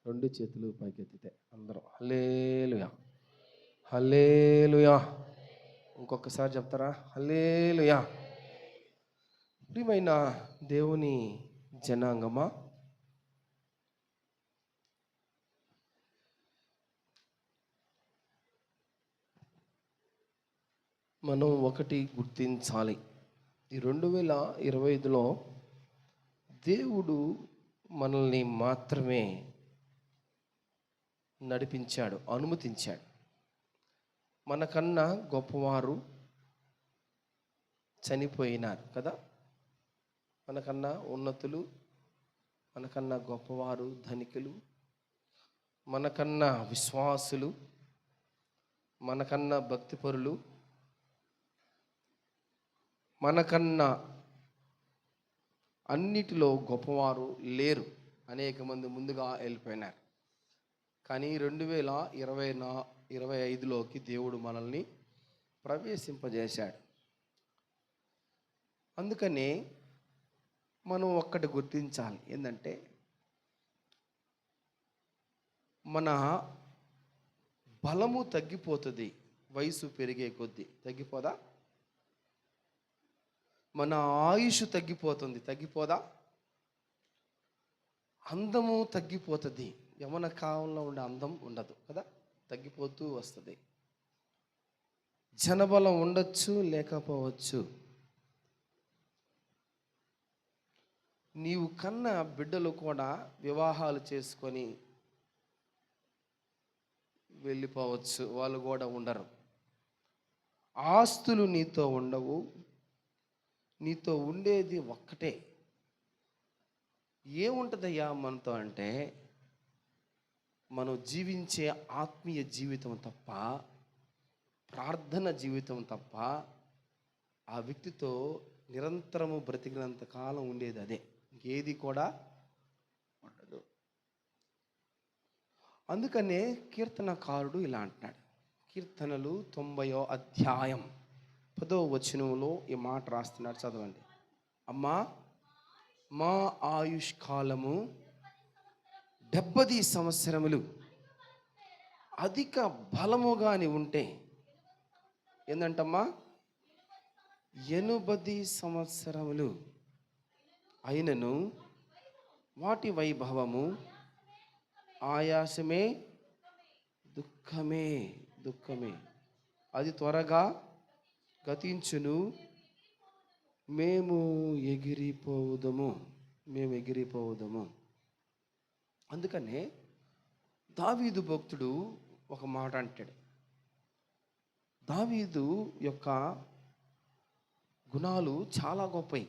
రెండు చేతులు పైకెత్తితే అందరం హల్లెలూయా, హల్లెలూయా. ఇంకొకసారి చెప్తారా? హల్లెలూయా. ప్రియమైన దేవుని జనాంగమా, మనం ఒకటి గుర్తించాలి. ఈ 2025లో దేవుడు మనల్ని మాత్రమే నడిపించాడు, అనుమతించాడు. మనకన్నా గొప్పవారు చనిపోయినారు కదా. మనకన్నా ఉన్నతులు, మనకన్నా గొప్పవారు ధనికులు, మనకన్నా విశ్వాసులు, మనకన్నా భక్తిపరులు, మనకన్నా అన్నిటిలో గొప్పవారు లేరు. అనేక మంది ముందుగా వెళ్ళిపోయినారు. కానీ 2025లోకి దేవుడు మనల్ని ప్రవేశింపజేశాడు. అందుకని మనం ఒక్కటి గుర్తించాలి, ఏంటంటే మన బలము తగ్గిపోతుంది. వయసు పెరిగే కొద్దీ తగ్గిపోదా? మన ఆయుష్ తగ్గిపోతుంది, తగ్గిపోదా? అందము తగ్గిపోతుంది. యవ్వన కాలంలో ఉండే అందం ఉండదు కదా, తగ్గిపోతూ వస్తుంది. జనబలం ఉండొచ్చు, లేకపోవచ్చు. నీవు కన్న బిడ్డలు కూడా వివాహాలు చేసుకొని వెళ్ళిపోవచ్చు, వాళ్ళు కూడా ఉండరు. ఆస్తులు నీతో ఉండవు. నీతో ఉండేది ఒక్కటే. ఏముంటుందయ్యా మనతో అంటే, మనం జీవించే ఆత్మీయ జీవితం తప్ప, ప్రార్థన జీవితం తప్ప, ఆ వ్యక్తితో నిరంతరము బ్రతికినంత కాలం ఉండేది అదే, ఇంకేది కూడా ఉండదు. అందుకనే కీర్తనకారుడు ఇలా అంటున్నాడు. కీర్తనలు 90వ అధ్యాయం 10వ వచనంలో ఈ మాట రాస్తున్నాడు, చదవండి. అమ్మా, మా ఆయుష్ కాలము 70 సంవత్సరములు, అధిక బలముగాని ఉంటే. ఏందంటమ్మా? 80 సంవత్సరములు అయినను వాటి వైభవము ఆయాసమే, దుఃఖమే, దుఃఖమే. అది త్వరగా గతించును, మేము ఎగిరిపోవుదము. అందుకనే దావీదు భక్తుడు ఒక మాట అంటాడు. దావీదు యొక్క గుణాలు చాలా గొప్పవి.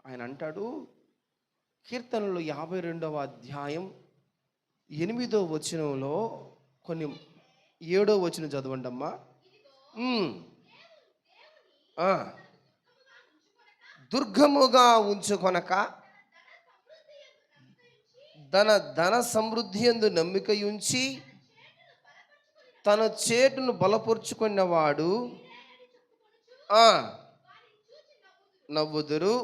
ఆయన అంటాడు, కీర్తనలు 52వ అధ్యాయం 8వ వచనంలో కొన్ని 7వ వచనం చదవండి అమ్మా. దుర్గముగా ఉంచుకొనక ధన సమృద్ధి యందు నమ్మిక ఉంచి తన చేటును బలపరుచుకున్నవాడు నవ్వుదురు.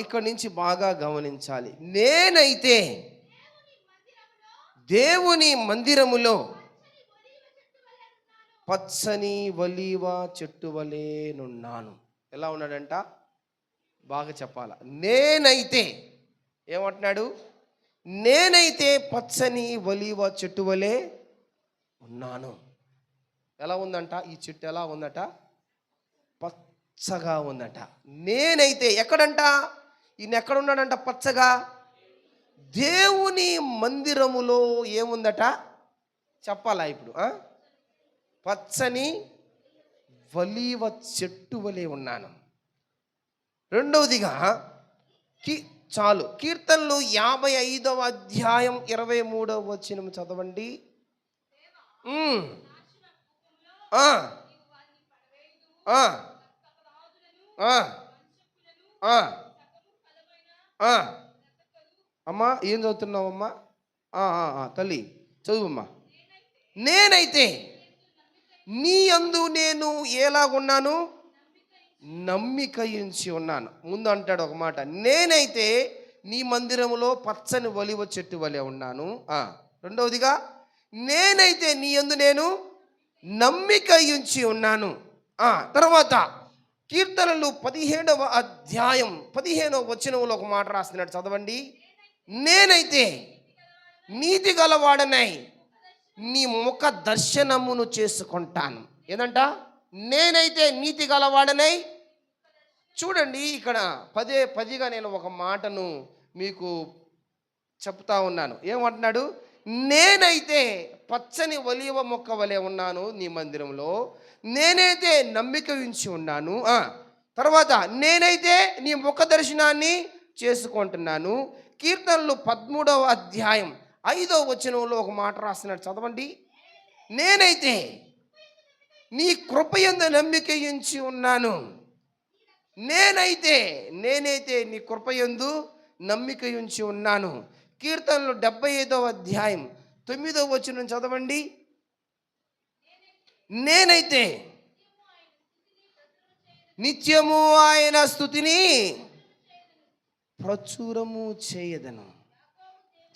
ఇక్కడి నుంచి బాగా గమనించాలి. నేనైతే దేవుని మందిరములో పచ్చని ఒలీవ చెట్టు వలెనున్నాను. ఎలా ఉన్నాడంట? బాగా చెప్పాల. నేనైతే ఏమంటున్నాడు? నేనైతే పచ్చని ఒలీవ చెట్టు వలె ఉన్నాను. ఎలా ఉందంట? ఈ చెట్టు ఎలా ఉందట? పచ్చగా ఉందట. నేనైతే ఎక్కడంట? ఈయన ఎక్కడున్నాడంట? పచ్చగా దేవుని మందిరములో ఏముందట? చెప్పాలా ఇప్పుడు? పచ్చని ఒలీవ చెట్టు వలె ఉన్నాను. రెండవదిగా చాలు, కీర్తనలు 55వ అధ్యాయం 23వ వచనం చదవండి. అమ్మా, ఏం చదువుతున్నావమ్మా? తల్లి చదువమ్మా. నేనైతే నీ యందు నేను ఎలాగున్నాను? నమ్మిక ఉంచి ఉన్నాను. ముందు అంటాడు ఒక మాట, నేనైతే నీ మందిరములో పచ్చని ఒలివ చెట్టు వలె ఉన్నాను. రెండవదిగా, నేనైతే నీ యందు నేను నమ్మిక ఉంచి ఉన్నాను. తర్వాత కీర్తనలు 17వ అధ్యాయం 15వ వచనంలో ఒక మాట రాస్తున్నాడు, చదవండి. నేనైతే నీతి గలవాడనై నీ ముఖ దర్శనమును చేసుకుంటాను. ఏదంట? నేనైతే నీతి గలవాడనై. చూడండి, ఇక్కడ పదిగా నేను ఒక మాటను మీకు చెప్తా ఉన్నాను. ఏమంటున్నాడు? నేనైతే పచ్చని ఒలీవ మొక్క వలె ఉన్నాను నీ మందిరంలో, నేనైతే నమ్మిక ఉంచి ఉన్నాను. తర్వాత, నేనైతే నీ ముఖ దర్శనాన్ని చేసుకుంటున్నాను. కీర్తనలు 13వ అధ్యాయం 5వ వచనంలో ఒక మాట రాస్తున్నాడు, చదవండి. నేనైతే నీ కృపయందు నమ్మిక ఉంచి ఉన్నాను. నేనైతే నీ కృపయందు నమ్మిక ఉంచి ఉన్నాను. కీర్తనలు 75వ అధ్యాయం 9వ వచనం చదవండి. నేనైతే నిత్యము ఆయన స్తుతిని ప్రచురము చేయదను.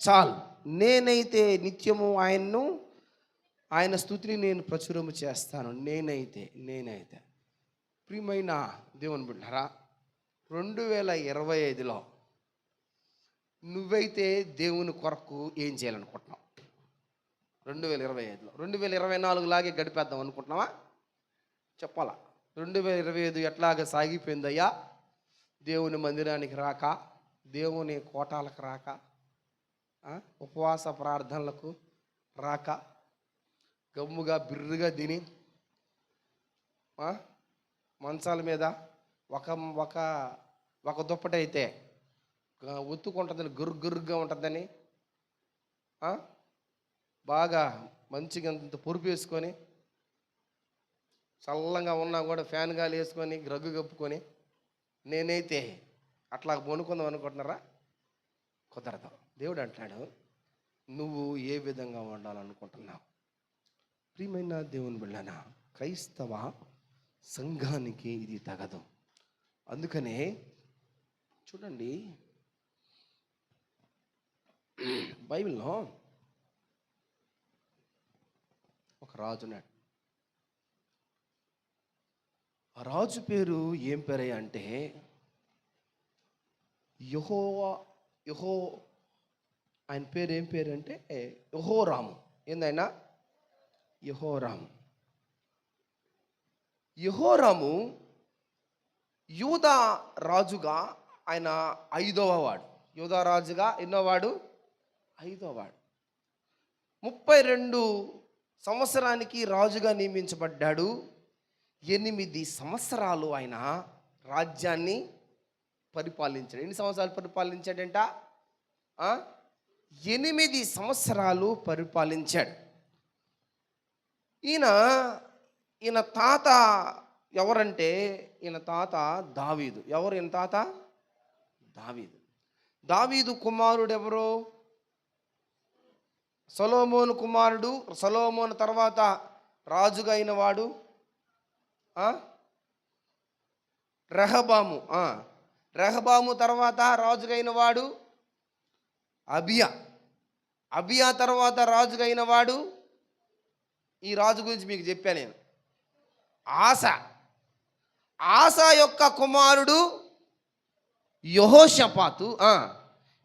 చాలు. నేనైతే నిత్యము ఆయన స్తుతిని నేను ప్రచురము చేస్తాను. నేనైతే ప్రియమైన దేవుని బిడ్డలారా, 2025లో నువ్వైతే దేవుని కొరకు ఏం చేయాలనుకుంటున్నావు? 2025లో 2024 లాగే గడిపేద్దాం అనుకుంటున్నావా? చెప్పాలా? 2025 ఎట్లాగ సాగిపోయిందయ్యా? దేవుని మందిరానికి రాక, దేవుని కోటాలకు రాక, ఉపవాస ప్రార్థనలకు రాక, గమ్ముగా బిర్రుగా తిని మంచాల మీద ఒక దుప్పటైతే ఒత్తుకుంటుందని, గుర్రుగా ఉంటుందని, బాగా మంచిగా అంత పొరుపు వేసుకొని, చల్లంగా ఉన్నా కూడా ఫ్యాన్ గాలి వేసుకొని రగ్గు కప్పుకొని నేనైతే అట్లా కొనుక్కుందాం అనుకుంటున్నారా? కుదరదు. దేవుడు అంటాడు, నువ్వు ఏ విధంగా ఉండాలనుకుంటున్నావు? ప్రియమైన దేవుని బిడ్డలారా, క్రైస్తవ సంఘానికి ఇది తగదు. అందుకనే చూడండి, బైబిల్లో ఒక రాజు ఉన్నాడు. ఆ రాజు పేరు ఏం పేరయ్యా అంటే ఆయన పేరు ఏం పేరు అంటే యెహోరాము. ఏందైనా? యెహోరాము. యెహోరాము యూదా రాజుగా ఆయన 5వ వాడు. యూదా రాజుగా ఎన్నోవాడు? 5వ వాడు. 32 సంవత్సరానికి రాజుగా నియమించబడ్డాడు. 8 సంవత్సరాలు ఆయన రాజ్యాన్ని పరిపాలించాడు. ఎన్ని సంవత్సరాలు పరిపాలించాడంట? 8 సంవత్సరాలు పరిపాలించాడు. ఈయన తాత ఎవరంటే, ఈయన తాత దావీదు. ఎవరు ఈయన తాత? దావీదు. దావీదు కుమారుడు ఎవరు? సొలొమోను కుమారుడు. సొలొమోను తర్వాత రాజుగా అయిన వాడు రెహబాము. రెహబాము తర్వాత రాజుగా అయిన వాడు అబియా తర్వాత రాజుగా అయిన వాడు, ఈ రాజు గురించి మీకు చెప్పాను నేను, ఆసా యొక్క కుమారుడు యెహోషాపాతు.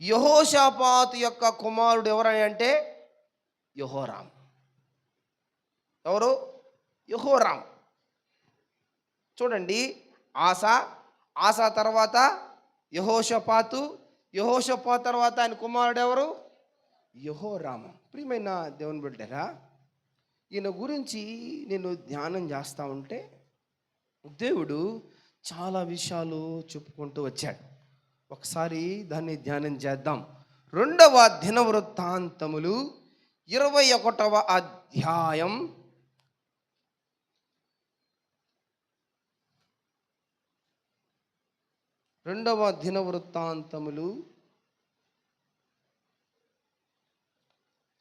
యెహోషాపాతు యొక్క కుమారుడు ఎవరని అంటే యెహోరాము. ఎవరు? యెహోరాము. చూడండి, ఆసా తర్వాత యెహోషాపాతు తర్వాత ఆయన కుమారుడు ఎవరు? యెహోరాము. ప్రియమైన దేవుని బిడ్డలారా, ఈయన గురించి నేను ధ్యానం చేస్తూ ఉంటే దేవుడు చాలా విషయాలు చెప్పుకుంటూ వచ్చాడు. ఒకసారి దాన్ని ధ్యానం చేద్దాం. 2వ దినవృత్తాంతములు 21వ అధ్యాయం 2వ దినవృత్తాంతములు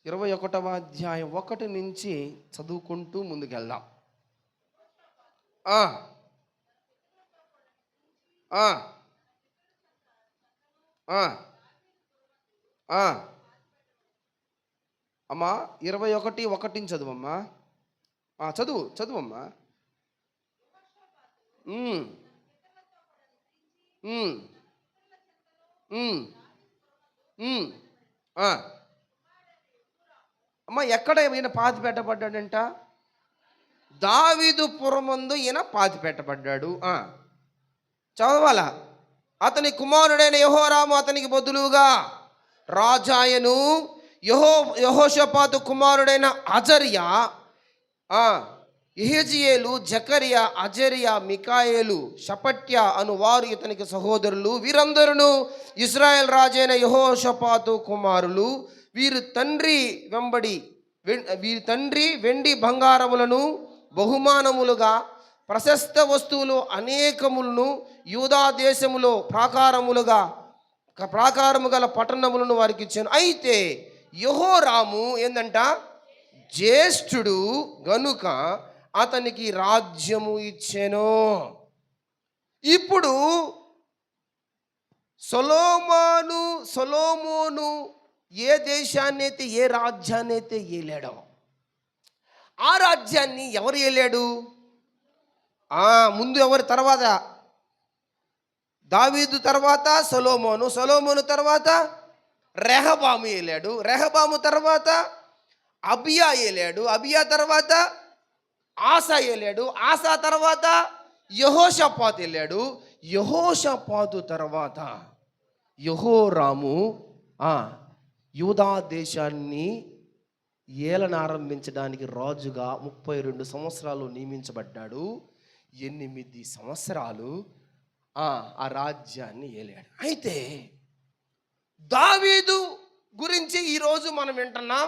21వ అధ్యాయం 1 నుంచి చదువుకుంటూ ముందుకెళ్దాం. ఆ, అమ్మా 21:1 చదువమ్మా. చదువు చదువమ్మా. ఉమ్, ఉమ్, ఉమ్, ఉమ్. ఆ, అమ్మ ఎక్కడ ఈయన పాతి పెట్టబడ్డాడంట? దావీదు పురమందు ఈయన పాతి పెట్టబడ్డాడు. చదవాలా? అతని కుమారుడైన యెహోరాము అతనికి బదులుగా రాజాయను. యహో యెహోషాపాతు కుమారుడైన అజర్యా, యెహెజీయేలు, జకర్యా, అజర్యా, మికాయేలు, షపట్య అను వారు ఇతనికి సహోదరులు. వీరందరూ ఇశ్రాయేల్ రాజైన యెహోషాపాతు కుమారులు. వీరి తండ్రి వెంబడి వీరి తండ్రి వెండి బంగారములను బహుమానములుగా ప్రశస్త వస్తువులు అనేకములను యూదా దేశములో ప్రాకారము గల పట్టణములను వారికి ఇచ్చాను. అయితే యెహోరాము ఏందంట? జ్యేష్ఠుడు గనుక అతనికి రాజ్యము ఇచ్చెను. ఇప్పుడు సొలొమోను ఏ దేశాన్ని అయితే, ఏ రాజ్యాన్ని అయితే ఏలాడో, ఆ రాజ్యాన్ని ఎవరు ఏలాడు? ముందు ఎవరు? తర్వాత దావీదు, తర్వాత సొలొమోను తర్వాత రెహబాము ఏలాడు. రెహబాము తర్వాత అబియా ఏలాడు. అబియా తర్వాత ఆసా ఏలాడు. ఆసా తర్వాత యెహోషాపాతు ఏలాడు. యెహోషాపాతు తర్వాత యెహోరాము యూదా దేశాన్ని ఏలన ఆరంభించడానికి రాజుగా 32 సంవత్సరాలు నియమించబడ్డాడు. 8 సంవత్సరాలు ఆ రాజ్యాన్ని ఏలాడు. అయితే దావీదు గురించి ఈరోజు మనం వింటున్నాం.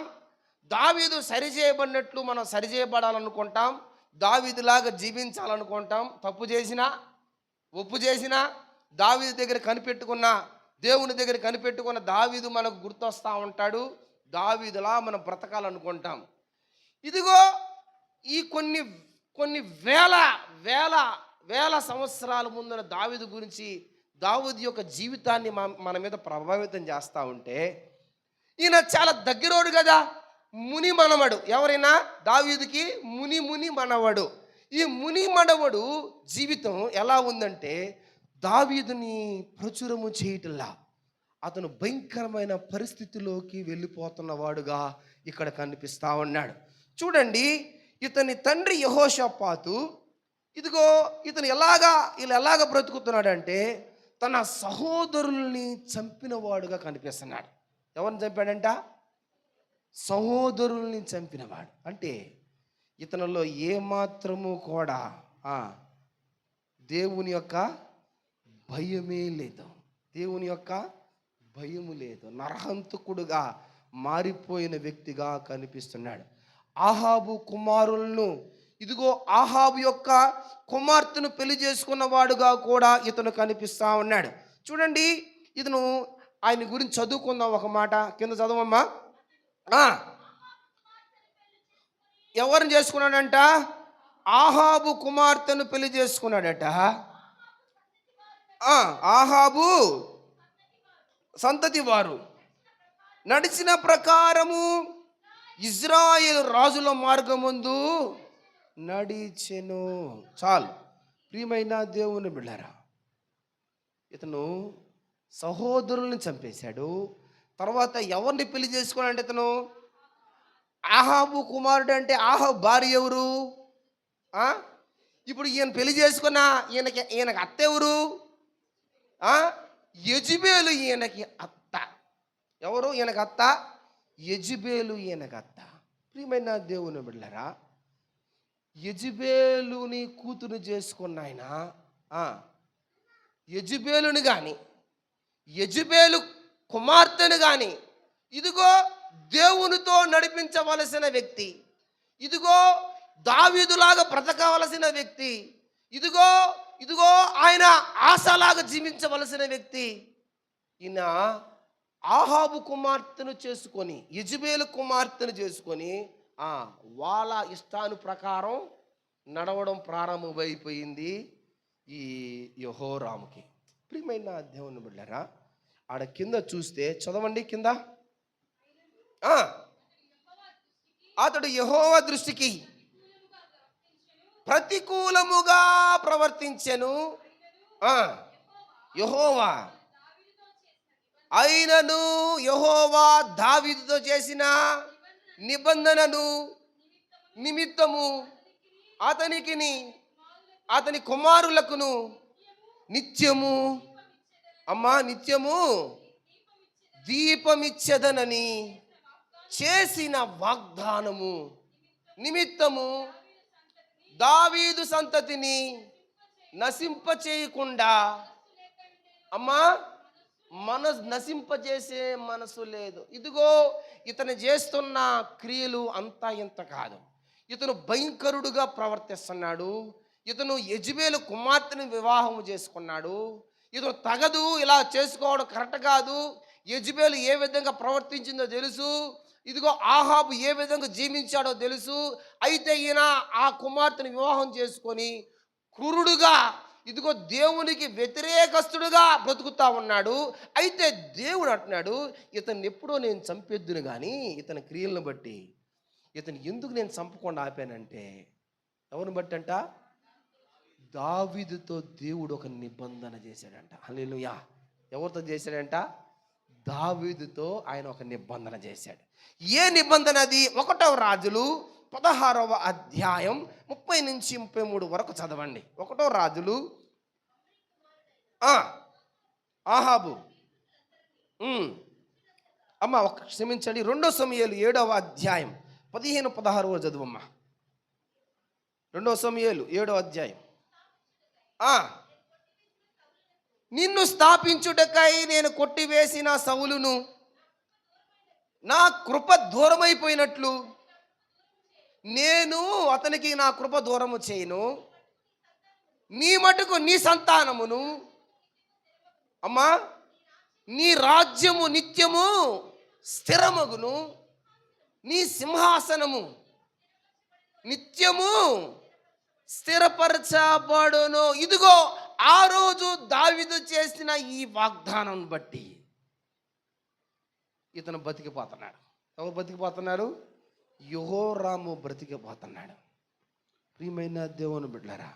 దావీదు సరిచేయబడినట్లు మనం సరిచేయబడాలనుకుంటాం. దావీదులాగా జీవించాలనుకుంటాం. తప్పు చేసినా, ఒప్పు చేసినా దావీదు దగ్గర కనిపెట్టుకున్న, దేవుని దగ్గర కనిపెట్టుకున్న దావీదు మనకు గుర్తొస్తూ ఉంటాడు. దావీదులా మనం బ్రతకాలనుకుంటాం. ఇదిగో ఈ కొన్ని వేల వేల వేల సంవత్సరాల ముందున దావీదు గురించి, దావీదు యొక్క జీవితాన్ని మన మీద ప్రభావితం చేస్తూ ఉంటే, ఈయన చాలా దగ్గరోడు కదా, ముని మనవడు. ఎవరైనా దావీదుకి ముని మనవడు. ఈ ముని మనవడు జీవితం ఎలా ఉందంటే, దావీదుని ప్రచురము చేయటంలా అతను భయంకరమైన పరిస్థితిలోకి వెళ్ళిపోతున్నవాడుగా ఇక్కడ కనిపిస్తూ ఉన్నాడు. చూడండి, ఇతని తండ్రి యెహోషాపాతు, ఇదిగో ఇతను ఎలాగా బ్రతుకుతున్నాడంటే, తన సహోదరుల్ని చంపినవాడుగా కనిపిస్తున్నాడు. ఎవరిని చంపాడంట? సహోదరుల్ని చంపినవాడు. అంటే ఇతనిలో ఏమాత్రము కూడా దేవుని యొక్క భయమే లేదు. దేవుని యొక్క భయము లేదు. నరహంతకుడుగా మారిపోయిన వ్యక్తిగా కనిపిస్తున్నాడు. ఆహాబు కుమారులను, ఇదిగో ఆహాబు యొక్క కుమార్తెను పెళ్లి చేసుకున్న వాడుగా కూడా ఇతను కనిపిస్తూ ఉన్నాడు. చూడండి, ఇతను ఆయన గురించి చదువుకుందాం. ఒక మాట కింద చదవమ్మా. ఎవరిని చేసుకున్నాడంట? ఆహాబు కుమార్తెను పెళ్లి చేసుకున్నాడట. ఆహాబు సంతతి వారు నడిచిన ప్రకారము ఇజ్రాయేలు రాజుల మార్గమందు నడిచెను. చాలు ప్రియమైన దేవుని బిడ్డలారా, ఇతను సహోదరుల్ని చంపేశాడు. తర్వాత ఎవరిని పెళ్లి చేసుకున్నాడంటే, ఇతను ఆహాబు కుమారుడు. అంటే ఆహాబు భార్య ఎవరు? ఇప్పుడు ఈయన పెళ్లి చేసుకున్న ఈయనకి అత్త ఎవరు? యెజబేలు ఈయనకి అత్త. ఎవరు ఈయనకి అత్త? యెజబేలు ఈయనకి అత్త. ప్రియమైన దేవుని బిడ్డలారా, యెజబేలుని కూతురు చేసుకున్న ఆయన యెజబేలుని కానీ, యెజబేలు కుమార్తెను కానీ, ఇదిగో దేవునితో నడిపించవలసిన వ్యక్తి, ఇదిగో దావీదులాగా బ్రతకవలసిన వ్యక్తి, ఇదిగో ఆయన ఆశలాగా జీవించవలసిన వ్యక్తి, ఈయన ఆహాబు కుమార్తెను చేసుకొని, యెజబేలు కుమార్తెను చేసుకొని వాళ్ళ ఇష్టాను ప్రకారం నడవడం ప్రారంభమైపోయింది ఈ యెహోరాముకి. ప్రియమైన దేవుని బిడ్డలారా, ఆడ కింద చూస్తే చదవండి కింద. ఆ, అతడు యెహోవా దృష్టికి ప్రతికూలముగా ప్రవర్తించెను. యెహోవా అయినను యెహోవా దావీదుతో చేసిన నిబంధనను నిమిత్తము అతనికిని అతని కుమారులకును నిత్యము నిత్యము దీపమిచ్చెదనని చేసిన వాగ్దానము నిమిత్తము దావీదు సంతతిని నశింపచేయకుండా నశింపజేసే మనసు లేదు. ఇదిగో ఇతను చేస్తున్న క్రియలు అంతా ఇంత కాదు. ఇతను భయంకరుడుగా ప్రవర్తిస్తున్నాడు. ఇతను యెజబెలు కుమార్తెను వివాహం చేసుకున్నాడు. ఇతను తగదు, ఇలా చేసుకోవడం కరెక్ట్ కాదు. యెజబెలు ఏ విధంగా ప్రవర్తించిందో తెలుసు. ఇదిగో ఆహాబు ఏ విధంగా జీవించాడో తెలుసు. అయితే ఈయన ఆ కుమార్తెను వివాహం చేసుకొని క్రూరుడుగా, ఇదిగో దేవునికి వ్యతిరేకస్తుడుగా బ్రతుకుతా ఉన్నాడు. అయితే దేవుడు అంటున్నాడు, ఇతన్ని ఎప్పుడో నేను చంపేద్దును కానీ ఇతని క్రియలను బట్టి. ఇతను ఎందుకు నేను చంపకుండా ఆపానంటే, ఎవరిని బట్టి అంట? దావీదుతో దేవుడు ఒక నిబంధన చేశాడంట. హల్లెలూయా. ఎవరితో చేశాడంట? దావీదుతో ఆయన ఒక నిబంధన చేశాడు. ఏ నిబంధన అది? 1వ రాజులు 16వ అధ్యాయం 30 నుంచి 33 వరకు చదవండి. 1వ రాజులు ఆహాబు క్షమించండి, 2వ సమూయేలు 7వ అధ్యాయం 15-16 చదువమ్మా. 2వ సమూయేలు 7వ అధ్యాయం. నిన్ను స్థాపించుటకై నేను కొట్టివేసిన సౌలును నా కృప దూరమైపోయినట్లు నేను అతనికి నా కృప దూరము చేయను. నీ మటుకు నీ సంతానమును నీ రాజ్యము నిత్యము స్థిరమగును, నీ సింహాసనము నిత్యము స్థిరపరచబడును. ఇదిగో ఆ రోజు దావీదు చేసిన ఈ వాగ్దానం బట్టి ఇతను బతికిపోతున్నాడు. ఎవరు బతికిపోతున్నారు? యెహోరాము బ్రతికిపోతున్నాడు. ప్రియమైన దేవుని బిడ్డలారా,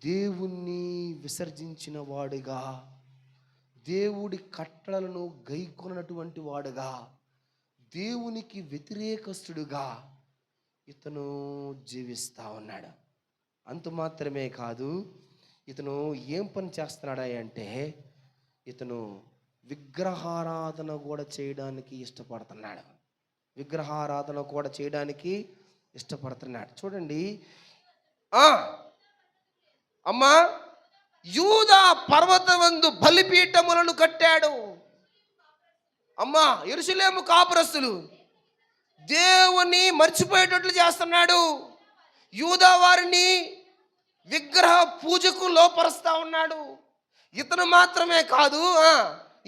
దేవుణ్ణి విసర్జించిన వాడుగా, దేవుడి కట్టడలను గైకొన్నటువంటి వాడుగా, దేవునికి వ్యతిరేకస్తుడుగా ఇతను జీవిస్తూ ఉన్నాడు. అంత మాత్రమే కాదు, ఇతను ఏం పని చేస్తున్నాడా అంటే, ఇతను విగ్రహారాధన కూడా చేయడానికి ఇష్టపడుతున్నాడు. చూడండి, యూదా పర్వతమందు బలిపీఠములను కట్టాడు. యెరూషలేము కాపురస్తులు దేవుని మర్చిపోయేటట్లు చేస్తున్నాడు. యూదా వారిని విగ్రహ పూజకు లోపరుస్తా ఉన్నాడు. ఇతను మాత్రమే కాదు,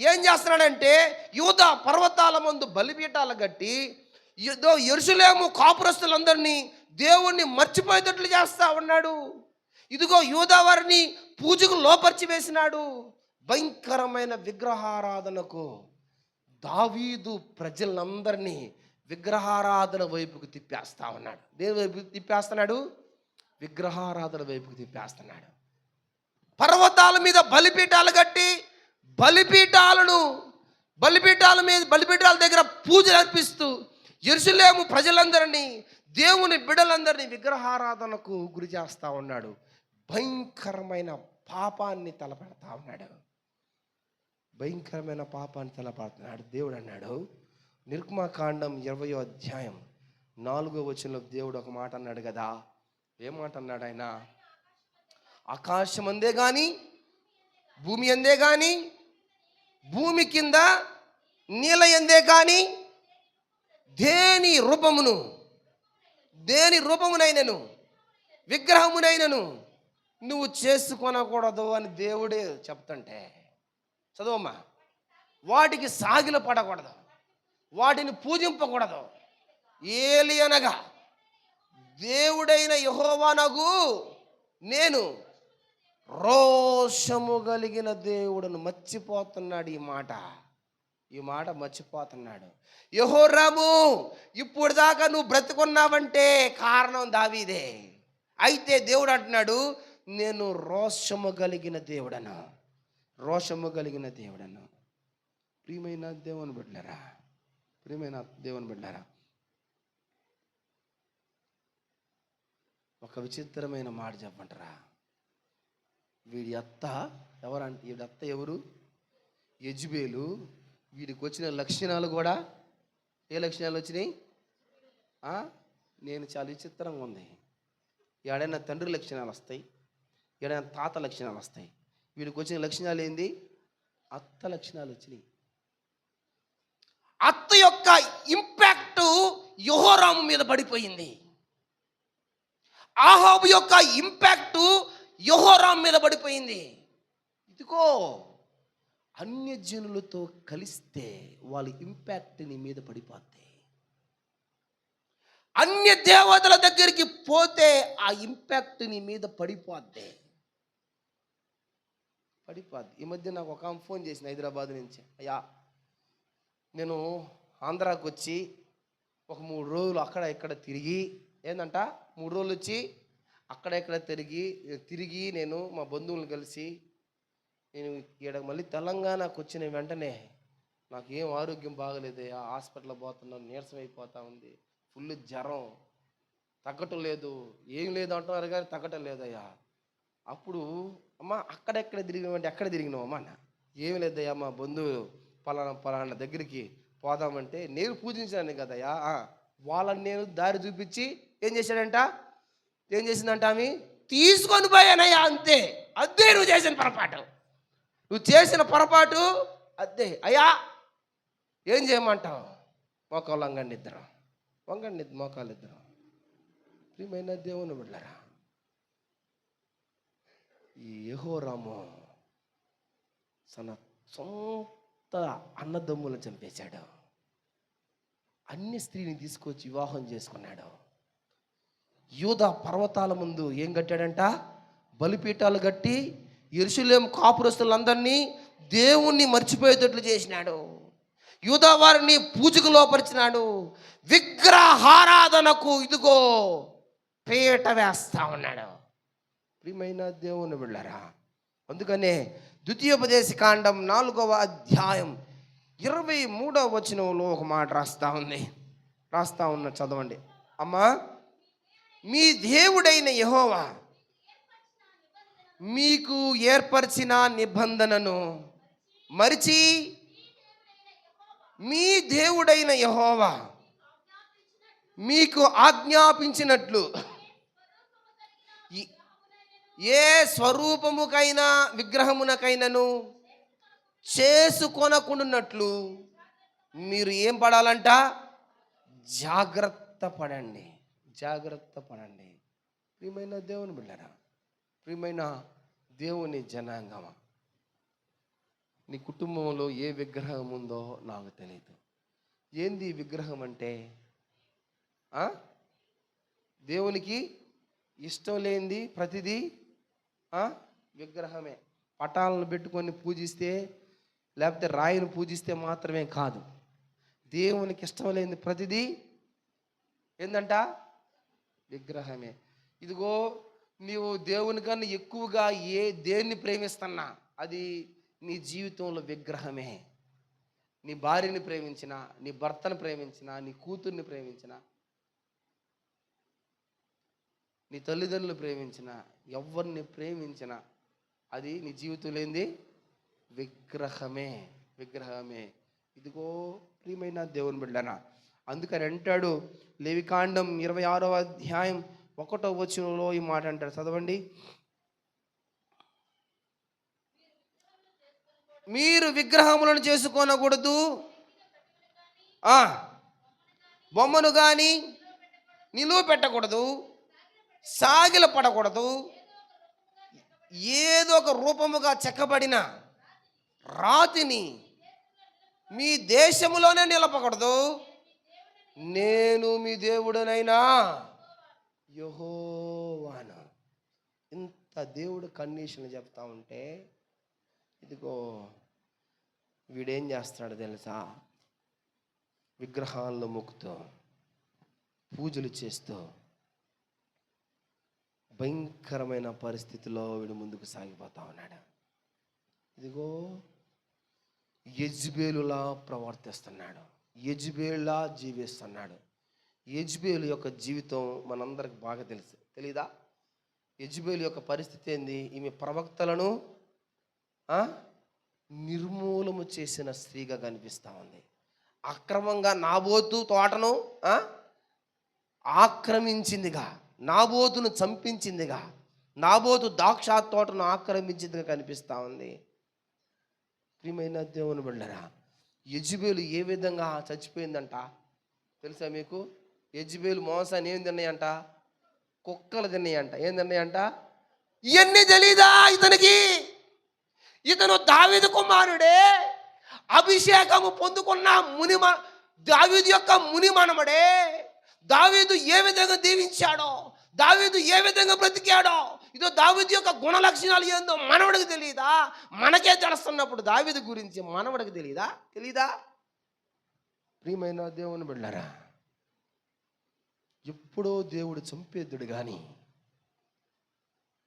ఏం చేస్తున్నాడంటే యూదా పర్వతాల ముందు బలిపీఠాలు కట్టి యెరూషలేము కాపురస్తులందరినీ దేవుణ్ణి మర్చిపోయేటట్లు చేస్తా ఉన్నాడు. ఇదిగో యూదా వారిని పూజకు లోపరిచి వేసినాడు. భయంకరమైన విగ్రహారాధనకు దావీదు ప్రజలందరినీ విగ్రహారాధన వైపుకు తిప్పేస్తా ఉన్నాడు. దేని వైపు తిప్పేస్తున్నాడు? విగ్రహారాధన వైపుకు తిప్పేస్తున్నాడు. పర్వతాల మీద బలిపీఠాలు కట్టి బలిపీఠాల దగ్గర పూజలు అర్పిస్తూ యెరూషలేము ప్రజలందరినీ, దేవుని బిడ్డలందరినీ విగ్రహారాధనకు గురి చేస్తా ఉన్నాడు. భయంకరమైన పాపాన్ని తలపెడతా ఉన్నాడు. దేవుడు అన్నాడు, నిర్గమకాండం 20వ అధ్యాయం 4వ వచనంలో దేవుడు ఒక మాట అన్నాడు కదా. ఏం మాట అన్నాడు ఆయన? ఆకాశం అందే గాని, భూమి అందే గాని, భూమి కింద నీళ్ళ ఎందే గాని దేని రూపమునైనను విగ్రహమునైనను నువ్వు చేసుకొనకూడదు అని దేవుడే చెప్తుంటే, చదవమ్మా, వాటికి సాగిల పడకూడదు, వాటిని పూజింపకూడదు. ఏలియనగా దేవుడైన యెహోవానగు నేను రోషము కలిగిన దేవుడను మర్చిపోతున్నాడు. ఈ మాట మర్చిపోతున్నాడు. యెహోరాము, ఇప్పుడు దాకా నువ్వు బ్రతుకున్నావంటే కారణం దావీదే. అయితే దేవుడు అంటున్నాడు, నేను రోషము కలిగిన దేవుడను. ప్రియమైన దేవుని బిడ్డలారా, ఒక విచిత్రమైన మాట చెప్పంటారా? వీడి అత్త ఎవరు? యెజబెలు. వీడికి వచ్చిన లక్షణాలు కూడా ఏ లక్షణాలు వచ్చినాయి? నేను చాలా విచిత్రంగా ఉంది. ఏడైనా తండ్రి లక్షణాలు వస్తాయి, ఏడైనా తాత లక్షణాలు వస్తాయి. వీడికి వచ్చిన లక్షణాలు ఏంది? అత్త లక్షణాలు వచ్చినాయి. అత్త యొక్క ఇంపాక్ట్ యెహోరాము మీద పడిపోయింది. ఆహాబు యొక్క ఇంపాక్ట్ యెహోరాము మీద పడిపోయింది. ఇదిగో, అన్యజనులతో కలిస్తే వాళ్ళ ఇంపాక్ట్ నీ మీద పడిపోద్ది. అన్య దేవతల దగ్గరికి పోతే ఆ ఇంపాక్ట్ నీ మీద పడిపోద్ది. ఈ మధ్య నాకు ఒక ఆమె ఫోన్ చేసిన హైదరాబాద్ నుంచి. అయ్యా, నేను ఆంధ్రాకి వచ్చి ఒక 3 రోజులు అక్కడ ఇక్కడ తిరిగి, ఏంటంట 3 రోజులు వచ్చి అక్కడ ఇక్కడ తిరిగి నేను మా బంధువులను కలిసి నేను ఇక్కడ మళ్ళీ తెలంగాణకు వచ్చిన వెంటనే నాకు ఏం ఆరోగ్యం బాగలేదు. హాస్పిటల్ పోతున్నాను, నీరసం అయిపోతా ఉంది, ఫుల్ జ్వరం, తగ్గటం లేదు, ఏం లేదు అంటున్నారు కానీ తగ్గటం లేదయ్యా. అప్పుడు అమ్మ అక్కడెక్కడ తిరిగినామంటే ఎక్కడ తిరిగినావమ్మా అన్న. ఏమి లేదయ్యా, మా బంధువు పలానా దగ్గరికి పోదామంటే నేను పూజించాను కదయ్యా. వాళ్ళని నేను దారి చూపించి ఏం చేసిందంట ఆమె తీసుకొని పోయానయ్యా. అంతే, అదే నువ్వు చేసిన పొరపాటు అదే. అయ్యా ఏం చేయమంటావు? మోకాళ్ళు వంగండి మోకాళ్ళు ఇద్దరు. ప్రియమైన దేవుని బిడ్డలారా, ఈ యెహోరాము తన సొంత అన్నదమ్ములను చంపేశాడు. అన్య స్త్రీని తీసుకొచ్చి వివాహం చేసుకున్నాడు. యూదా పర్వతాల ముందు ఏం కట్టాడంట? బలిపీఠాలు కట్టి యెరూషలేము కాపురస్తులందరినీ దేవుణ్ణి మర్చిపోయేటట్లు చేసినాడు. యూదా వారిని పూజకు లోపరిచినాడు. విగ్రహారాధనకు ఇదిగో పీట వేస్తా ఉన్నాడు. ప్రియమైన దేవుని బిడ్డలారా, అందుకనే ద్వితీయోపదేశకాండం 4వ అధ్యాయం 23వ వచనంలో ఒక మాట రాస్తా ఉన్న చదవండి అమ్మా. మీ దేవుడైన యెహోవా మీకు ఏర్పరిచిన నిబంధనను మరిచి, మీ దేవుడైన యెహోవా మీకు ఆజ్ఞాపించినట్లు ఏ స్వరూపముకైనా విగ్రహమునకైనను చేసుకొనకుండునట్లు మీరు ఏం పడాలంట? జాగ్రత్త పడండి. ప్రియమైన దేవుని బిడ్డలారా, ప్రియమైన దేవుని జనాంగమా, నీ కుటుంబంలో ఏ విగ్రహం ఉందో నాకు తెలియదు. ఏంది విగ్రహం అంటే? దేవునికి ఇష్టం లేనిది ప్రతిదీ విగ్రహమే. పటాలను పెట్టుకొని పూజిస్తే, లేకపోతే రాయిని పూజిస్తే మాత్రమే కాదు. దేవునికి ఇష్టం లేనిది ప్రతిదీ ఏందంట? విగ్రహమే. ఇదిగో, నీవు దేవుని కన్నా ఎక్కువగా దేన్ని ప్రేమిస్తున్నా అది నీ జీవితంలో విగ్రహమే. నీ భార్యని ప్రేమించినా, నీ భర్తను ప్రేమించినా, నీ కూతుర్ని ప్రేమించినా, నీ తల్లిదండ్రులు ప్రేమించినా, ఎవరిని ప్రేమించినా అది నీ జీవితంలో ఏంది? విగ్రహమే. ఇదిగో ప్రియమైన దేవుని బిడ్డలారా, అందుకని అంటాడు లేవికాండం 26వ అధ్యాయం 1వ వచనంలో ఈ మాట అంటాడు. చదవండి. మీరు విగ్రహములను చేసుకోనకూడదు, బొమ్మను కానీ నిలువ పెట్టకూడదు, సాగిల పడకూడదు, ఏదో ఒక రూపముగా చెక్కబడిన రాతిని మీ దేశములోనే నిలపకూడదు. నేను మీ దేవుడనైనా యెహోవాను. ఇంత దేవుడు కండిషన్లు చెప్తా ఉంటే, ఇదిగో వీడేం చేస్తున్నాడు తెలుసా, విగ్రహాలను మొక్కుతూ పూజలు చేస్తూ భయంకరమైన పరిస్థితిలో వీడు ముందుకు సాగిపోతా ఉన్నాడు. ఇదిగో యెజబేలులా ప్రవర్తిస్తున్నాడు, యెజబేలులా జీవిస్తున్నాడు. యెజబేలు యొక్క జీవితం మనందరికి బాగా తెలుసు, తెలీదా? యెజబేలు యొక్క పరిస్థితి ఏంది? ఈమె ప్రవక్తలను నిర్మూలము చేసిన స్త్రీగా కనిపిస్తూ ఉంది. అక్రమంగా నాబోతు తోటను ఆక్రమించిందిగా, నాబోతును చంపించిందిగా, నాబోతు ద్రాక్ష తోటను ఆక్రమించిందిగా కనిపిస్తూ ఉంది. ప్రియమైన దేవుని బిడ్డలారా, యెజబేలు ఏ విధంగా చచ్చిపోయిందంట తెలుసా మీకు? యెజబేలు మోసాన్ని ఏం తిన్నాయంట? కుక్కలు తిన్నాయంట. ఏం తిన్నాయంట? ఇవన్నీ తెలీదా ఇతనికి? ఇతను దావీదు కుమారుడే, అభిషేకము పొందుకున్న దావీదు యొక్క ముని మనమడే. దావీదు ఏ విధంగా దీవించాడో, దావీదు ఏ విధంగా బ్రతికాడో, ఇదో దావీదు యొక్క గుణ లక్షణాలు ఏందో మనవడికి తెలియదా? మనకే తెలుస్తున్నప్పుడు దావీదు గురించి మనవడికి తెలీదా? ప్రియమైన దేవుని బిడ్డలారా, ఎప్పుడో దేవుడు చంపేద్దుడు కానీ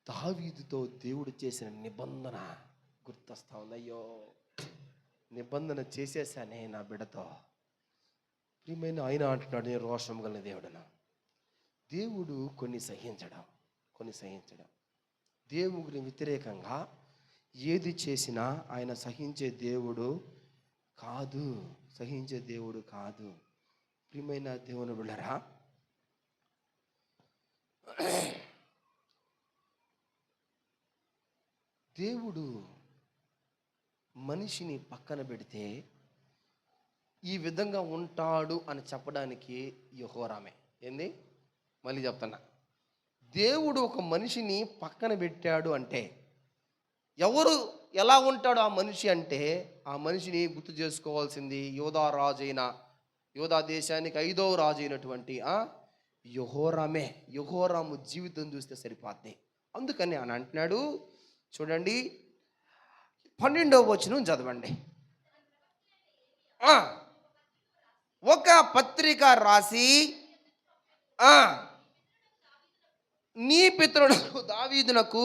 దావీదుతో దేవుడు చేసిన నిబంధన గుర్తొస్తా ఉంది. అయ్యో, నిబంధన చేసేసానే నా బిడ్డతో. ప్రియమైన ఆయన అంటున్నాడు, నేను రోషం గల దేవుడును. దేవుడు కొన్ని సహించడం. దేవుడికి వ్యతిరేకంగా ఏది చేసినా ఆయన సహించే దేవుడు కాదు. ప్రియమైన దేవుని బిడ్డలారా, దేవుడు మనిషిని పక్కన పెడితే ఈ విధంగా ఉంటాడు అని చెప్పడానికి యెహోరామే. ఏంది? మళ్ళీ చెప్తున్నా, దేవుడు ఒక మనిషిని పక్కన పెట్టాడు అంటే ఎవరు ఎలా ఉంటాడు ఆ మనిషి అంటే, ఆ మనిషిని గుర్తు చేసుకోవాల్సింది యోధా దేశానికి 5వ రాజు అయినటువంటి యెహోరామే. యెహోరాము జీవితం చూస్తే సరిపోద్ది. అందుకని ఆయన అంటున్నాడు, చూడండి 12వ వచనం చదవండి. ఒక పత్రిక రాసి నీ పితరుడు దావీదునకు,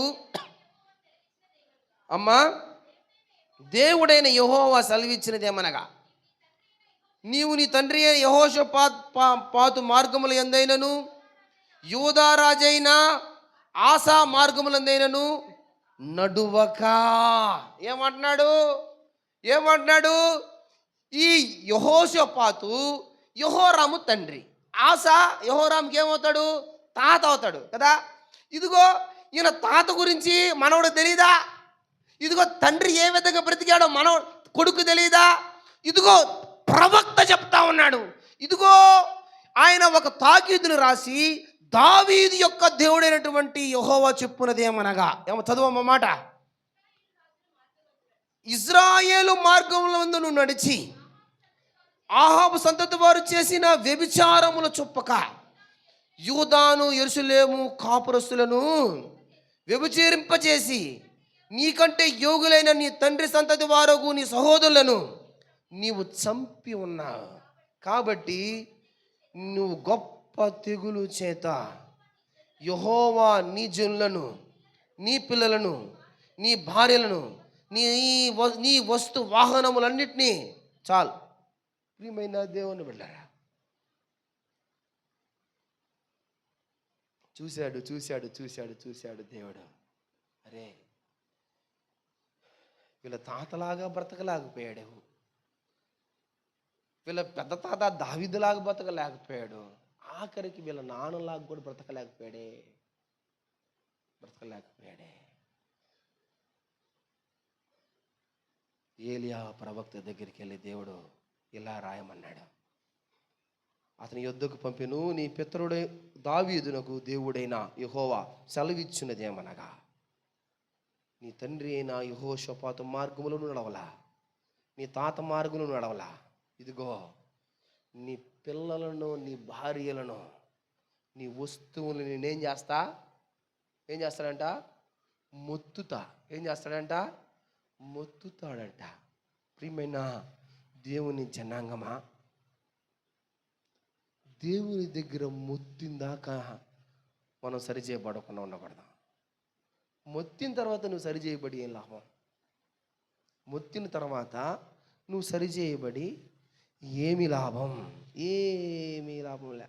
అమ్మా, దేవుడైన యెహోవా సెలవిచ్చినదేమనగా, నీవు నీ తండ్రి అయిన యెహోషాపాతు మార్గముల యందైనను యూదా రాజైన ఆసా మార్గములందైనను నడువక. ఏమంటున్నాడు? ఈ యెహోషాపాతు యెహోరాము తండ్రి, ఆసా యెహోరాముకి ఏమవుతాడు? తాత అవుతాడు కదా. ఇదిగో ఈయన తాత గురించి మనవడు తెలీదా? ఇదిగో తండ్రి ఏ విధంగా బ్రతికాడో కొడుకు తెలీదా? ఇదిగో ప్రవక్త చెప్తా ఉన్నాడు. ఇదిగో ఆయన ఒక తాకీదును రాసి దావీదు యొక్క దేవుడైనటువంటి యెహోవా చెప్పున్నదేమనగా, చదువమ్మ మాట. ఇజ్రాయేలు మార్గంలో నువ్వు నడిచి ఆహాబు సంతతి వారు చేసిన వ్యభిచారముల చొప్పక యూదాను యెరూషలేము కాపురస్తులను వ్యభిచరింపచేసి నీకంటే యోగులైన నీ తండ్రి సంతతి వారకు నీ సహోదరులను నీవు చంపి ఉన్నావు. కాబట్టి నువ్వు గొప్ప తెగులు చేత యెహోవా నీ జనులను, నీ పిల్లలను, నీ భార్యలను, నీ వస్తు వాహనములన్నిటినీ చాలు. ప్రియమైన దేవుని బిడ్డలారా, చూశాడు దేవుడు. అరే, వీళ్ళ తాతలాగా బ్రతకలేకపోయాడు, వీళ్ళ పెద్ద తాత దావీదులాగా బ్రతకలేకపోయాడు, ఆఖరికి వీళ్ళ నాన్నలాగా కూడా బ్రతకలేకపోయాడే. ఏలియా ప్రవక్త దగ్గరికి వెళ్ళి దేవుడు ఇలా రాయమన్నాడు. అతని యొద్దకు పంపెను, నీ పితరుడే దావీదునకు దేవుడైన యెహోవా సెలవిచ్చినదేమనగా, నీ తండ్రి అయిన యెహోషాపాతు మార్గములను నడవలా, నీ తాత మార్గములను నడవలా. ఇదిగో నీ పిల్లలను, నీ భార్యలను, నీ వస్తువులను నేనేం చేస్తాడంట? మొత్తుతా. ఏం చేస్తాడంట? మొత్తుతాడంట. ప్రియమైన దేవుని జనాంగమా, దేవుని దగ్గర మొత్తిందాకా మనం సరి చేయబడకుండా ఉండకూడదు. మొత్తిన తర్వాత నువ్వు సరి చేయబడి ఏం లాభం? మొత్తిన తర్వాత నువ్వు సరి చేయబడి ఏమి లాభం? ఏమీ లాభం లే.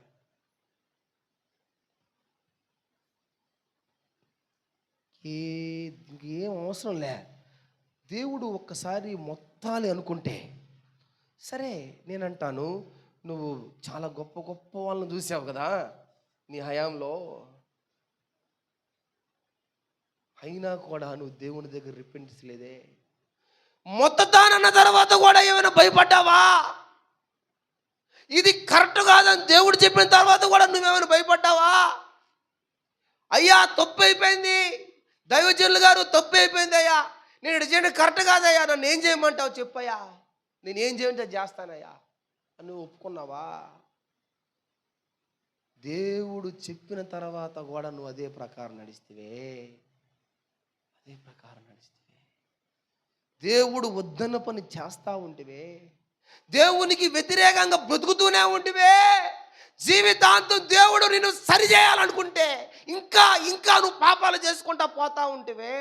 ఇంకేం అవసరం లే. దేవుడు ఒక్కసారి మొత్తాలి అనుకుంటే సరే. నేనంటాను, నువ్వు చాలా గొప్ప గొప్ప వాళ్ళని చూసావు కదా నీ హయాంలో, అయినా కూడా నువ్వు దేవుని దగ్గర రిపెంటెన్స్ లేదే. మొత్తతానన్న తర్వాత కూడా ఏమైనా భయపడ్డావా? ఇది కరెక్ట్ కాదని దేవుడు చెప్పిన తర్వాత కూడా నువ్వేమైనా భయపడ్డావా? అయ్యా తప్పు అయిపోయింది, దైవజనులు గారు తప్పు అయిపోయింది అయ్యా, నేను ఇది చేయడం కరెక్ట్ కాదయ్యా, నన్ను ఏం చేయమంటావు చెప్పయ్యా, నేను ఏం చేయమంటే చేస్తానయ్యా అని నువ్వు ఒప్పుకున్నావా? దేవుడు చెప్పిన తర్వాత కూడా నువ్వు అదే ప్రకారం నడిస్తేవే, అదే ప్రకారం నడిస్తేవే. దేవుడు వద్దన్న పని చేస్తూ ఉంటివే, దేవునికి వ్యతిరేకంగా బ్రతుకుతూనే ఉంటివే. జీవితాంతం దేవుడు నిన్ను సరి చేయాలనుకుంటే ఇంకా ఇంకా నువ్వు పాపాలు చేసుకుంటా పోతా ఉంటివే.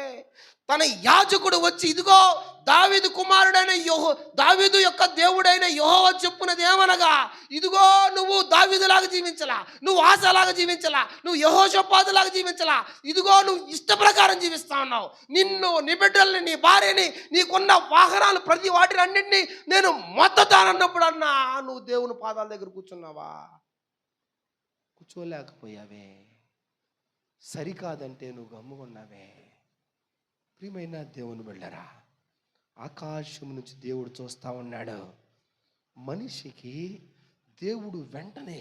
తన యాజకుడు వచ్చి, ఇదిగో దావీదు కుమారుడైన దావీదు యొక్క దేవుడైన యెహోవా చెప్పున్నది ఏమనగా, ఇదిగో నువ్వు దావీదులాగా జీవించలా, నువ్వు ఆసలాగా జీవించలా, నువ్వు యెహోషాపాతులాగా జీవించలా, ఇదిగో నువ్వు ఇష్ట ప్రకారం జీవిస్తా ఉన్నావు. నిన్ను, నీ బిడ్డల్ని, నీ భార్యని, నీకున్న వాహనాలు ప్రతి వాటిని అన్నింటినీ నేను మొత్తతానన్నప్పుడు అన్నా నువ్వు దేవుని పాదాల దగ్గర కూర్చున్నావా? కూర్చోలేకపోయావే. సరికాదంటే నువ్వు గమ్ముకున్నావే. ప్రియమైన దేవుని బిడ్డలారా, ఆకాశం నుంచి దేవుడు చూస్తూ ఉన్నాడు. మనిషికి దేవుడు వెంటనే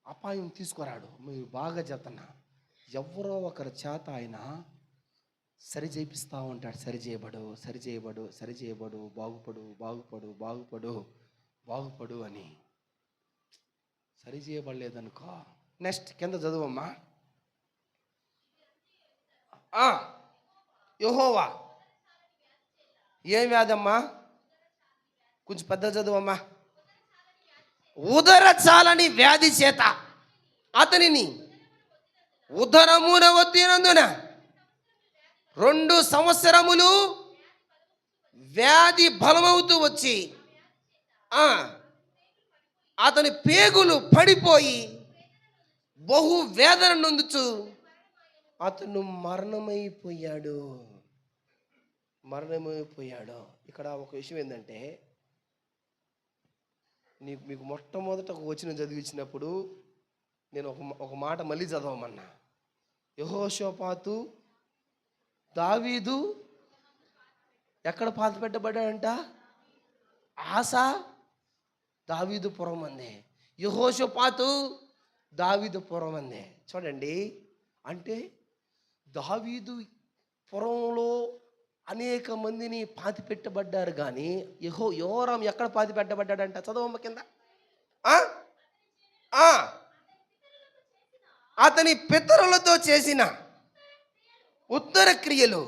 అపాయం తీసుకురాడు. మీరు బాగా చెప్తున్నా, ఎవరో ఒకరి చేత ఆయన సరి చేపిస్తూ ఉంటాడు. సరి చేయబడు, సరి చేయబడు, సరి చేయబడు, బాగుపడు, బాగుపడు, బాగుపడు, బాగుపడు అని. సరి చేయబడలేదనుకో, నెక్స్ట్ కింద చదువమ్మా. యెహోవా ఏం వ్యాధమ్మా? కొంచెం పెద్ద చదువమ్మా. ఉదర చాలని వ్యాధి చేత అతనిని ఉదరమున ఒత్తినందున 2 సంవత్సరములు వ్యాధి బలమవుతూ వచ్చి అతని పేగులు పడిపోయి బహు వేదన నొందుచు అతను మరణమైపోయాడు. ఇక్కడ ఒక విషయం ఏంటంటే, మీకు మొట్టమొదట ఒక వచనం చదివించినప్పుడు నేను ఒక మాట మళ్ళీ చదవమన్నా. యెహోషాపాతు దావీదు ఎక్కడ పాతి పెట్టబడ్డాడంట? ఆసా దావీదు పురం అందే, యెహోషాపాతు దావీదు పురం అందే. చూడండి, అంటే దావీదు పురంలో అనేక మందిని పాతి పెట్టబడ్డారు, కానీ యెహోరాము ఎక్కడ పాతి పెట్టబడ్డాడంట? చదవమ్మ కింద. అతని పితరులతో చేసిన ఉత్తర క్రియలు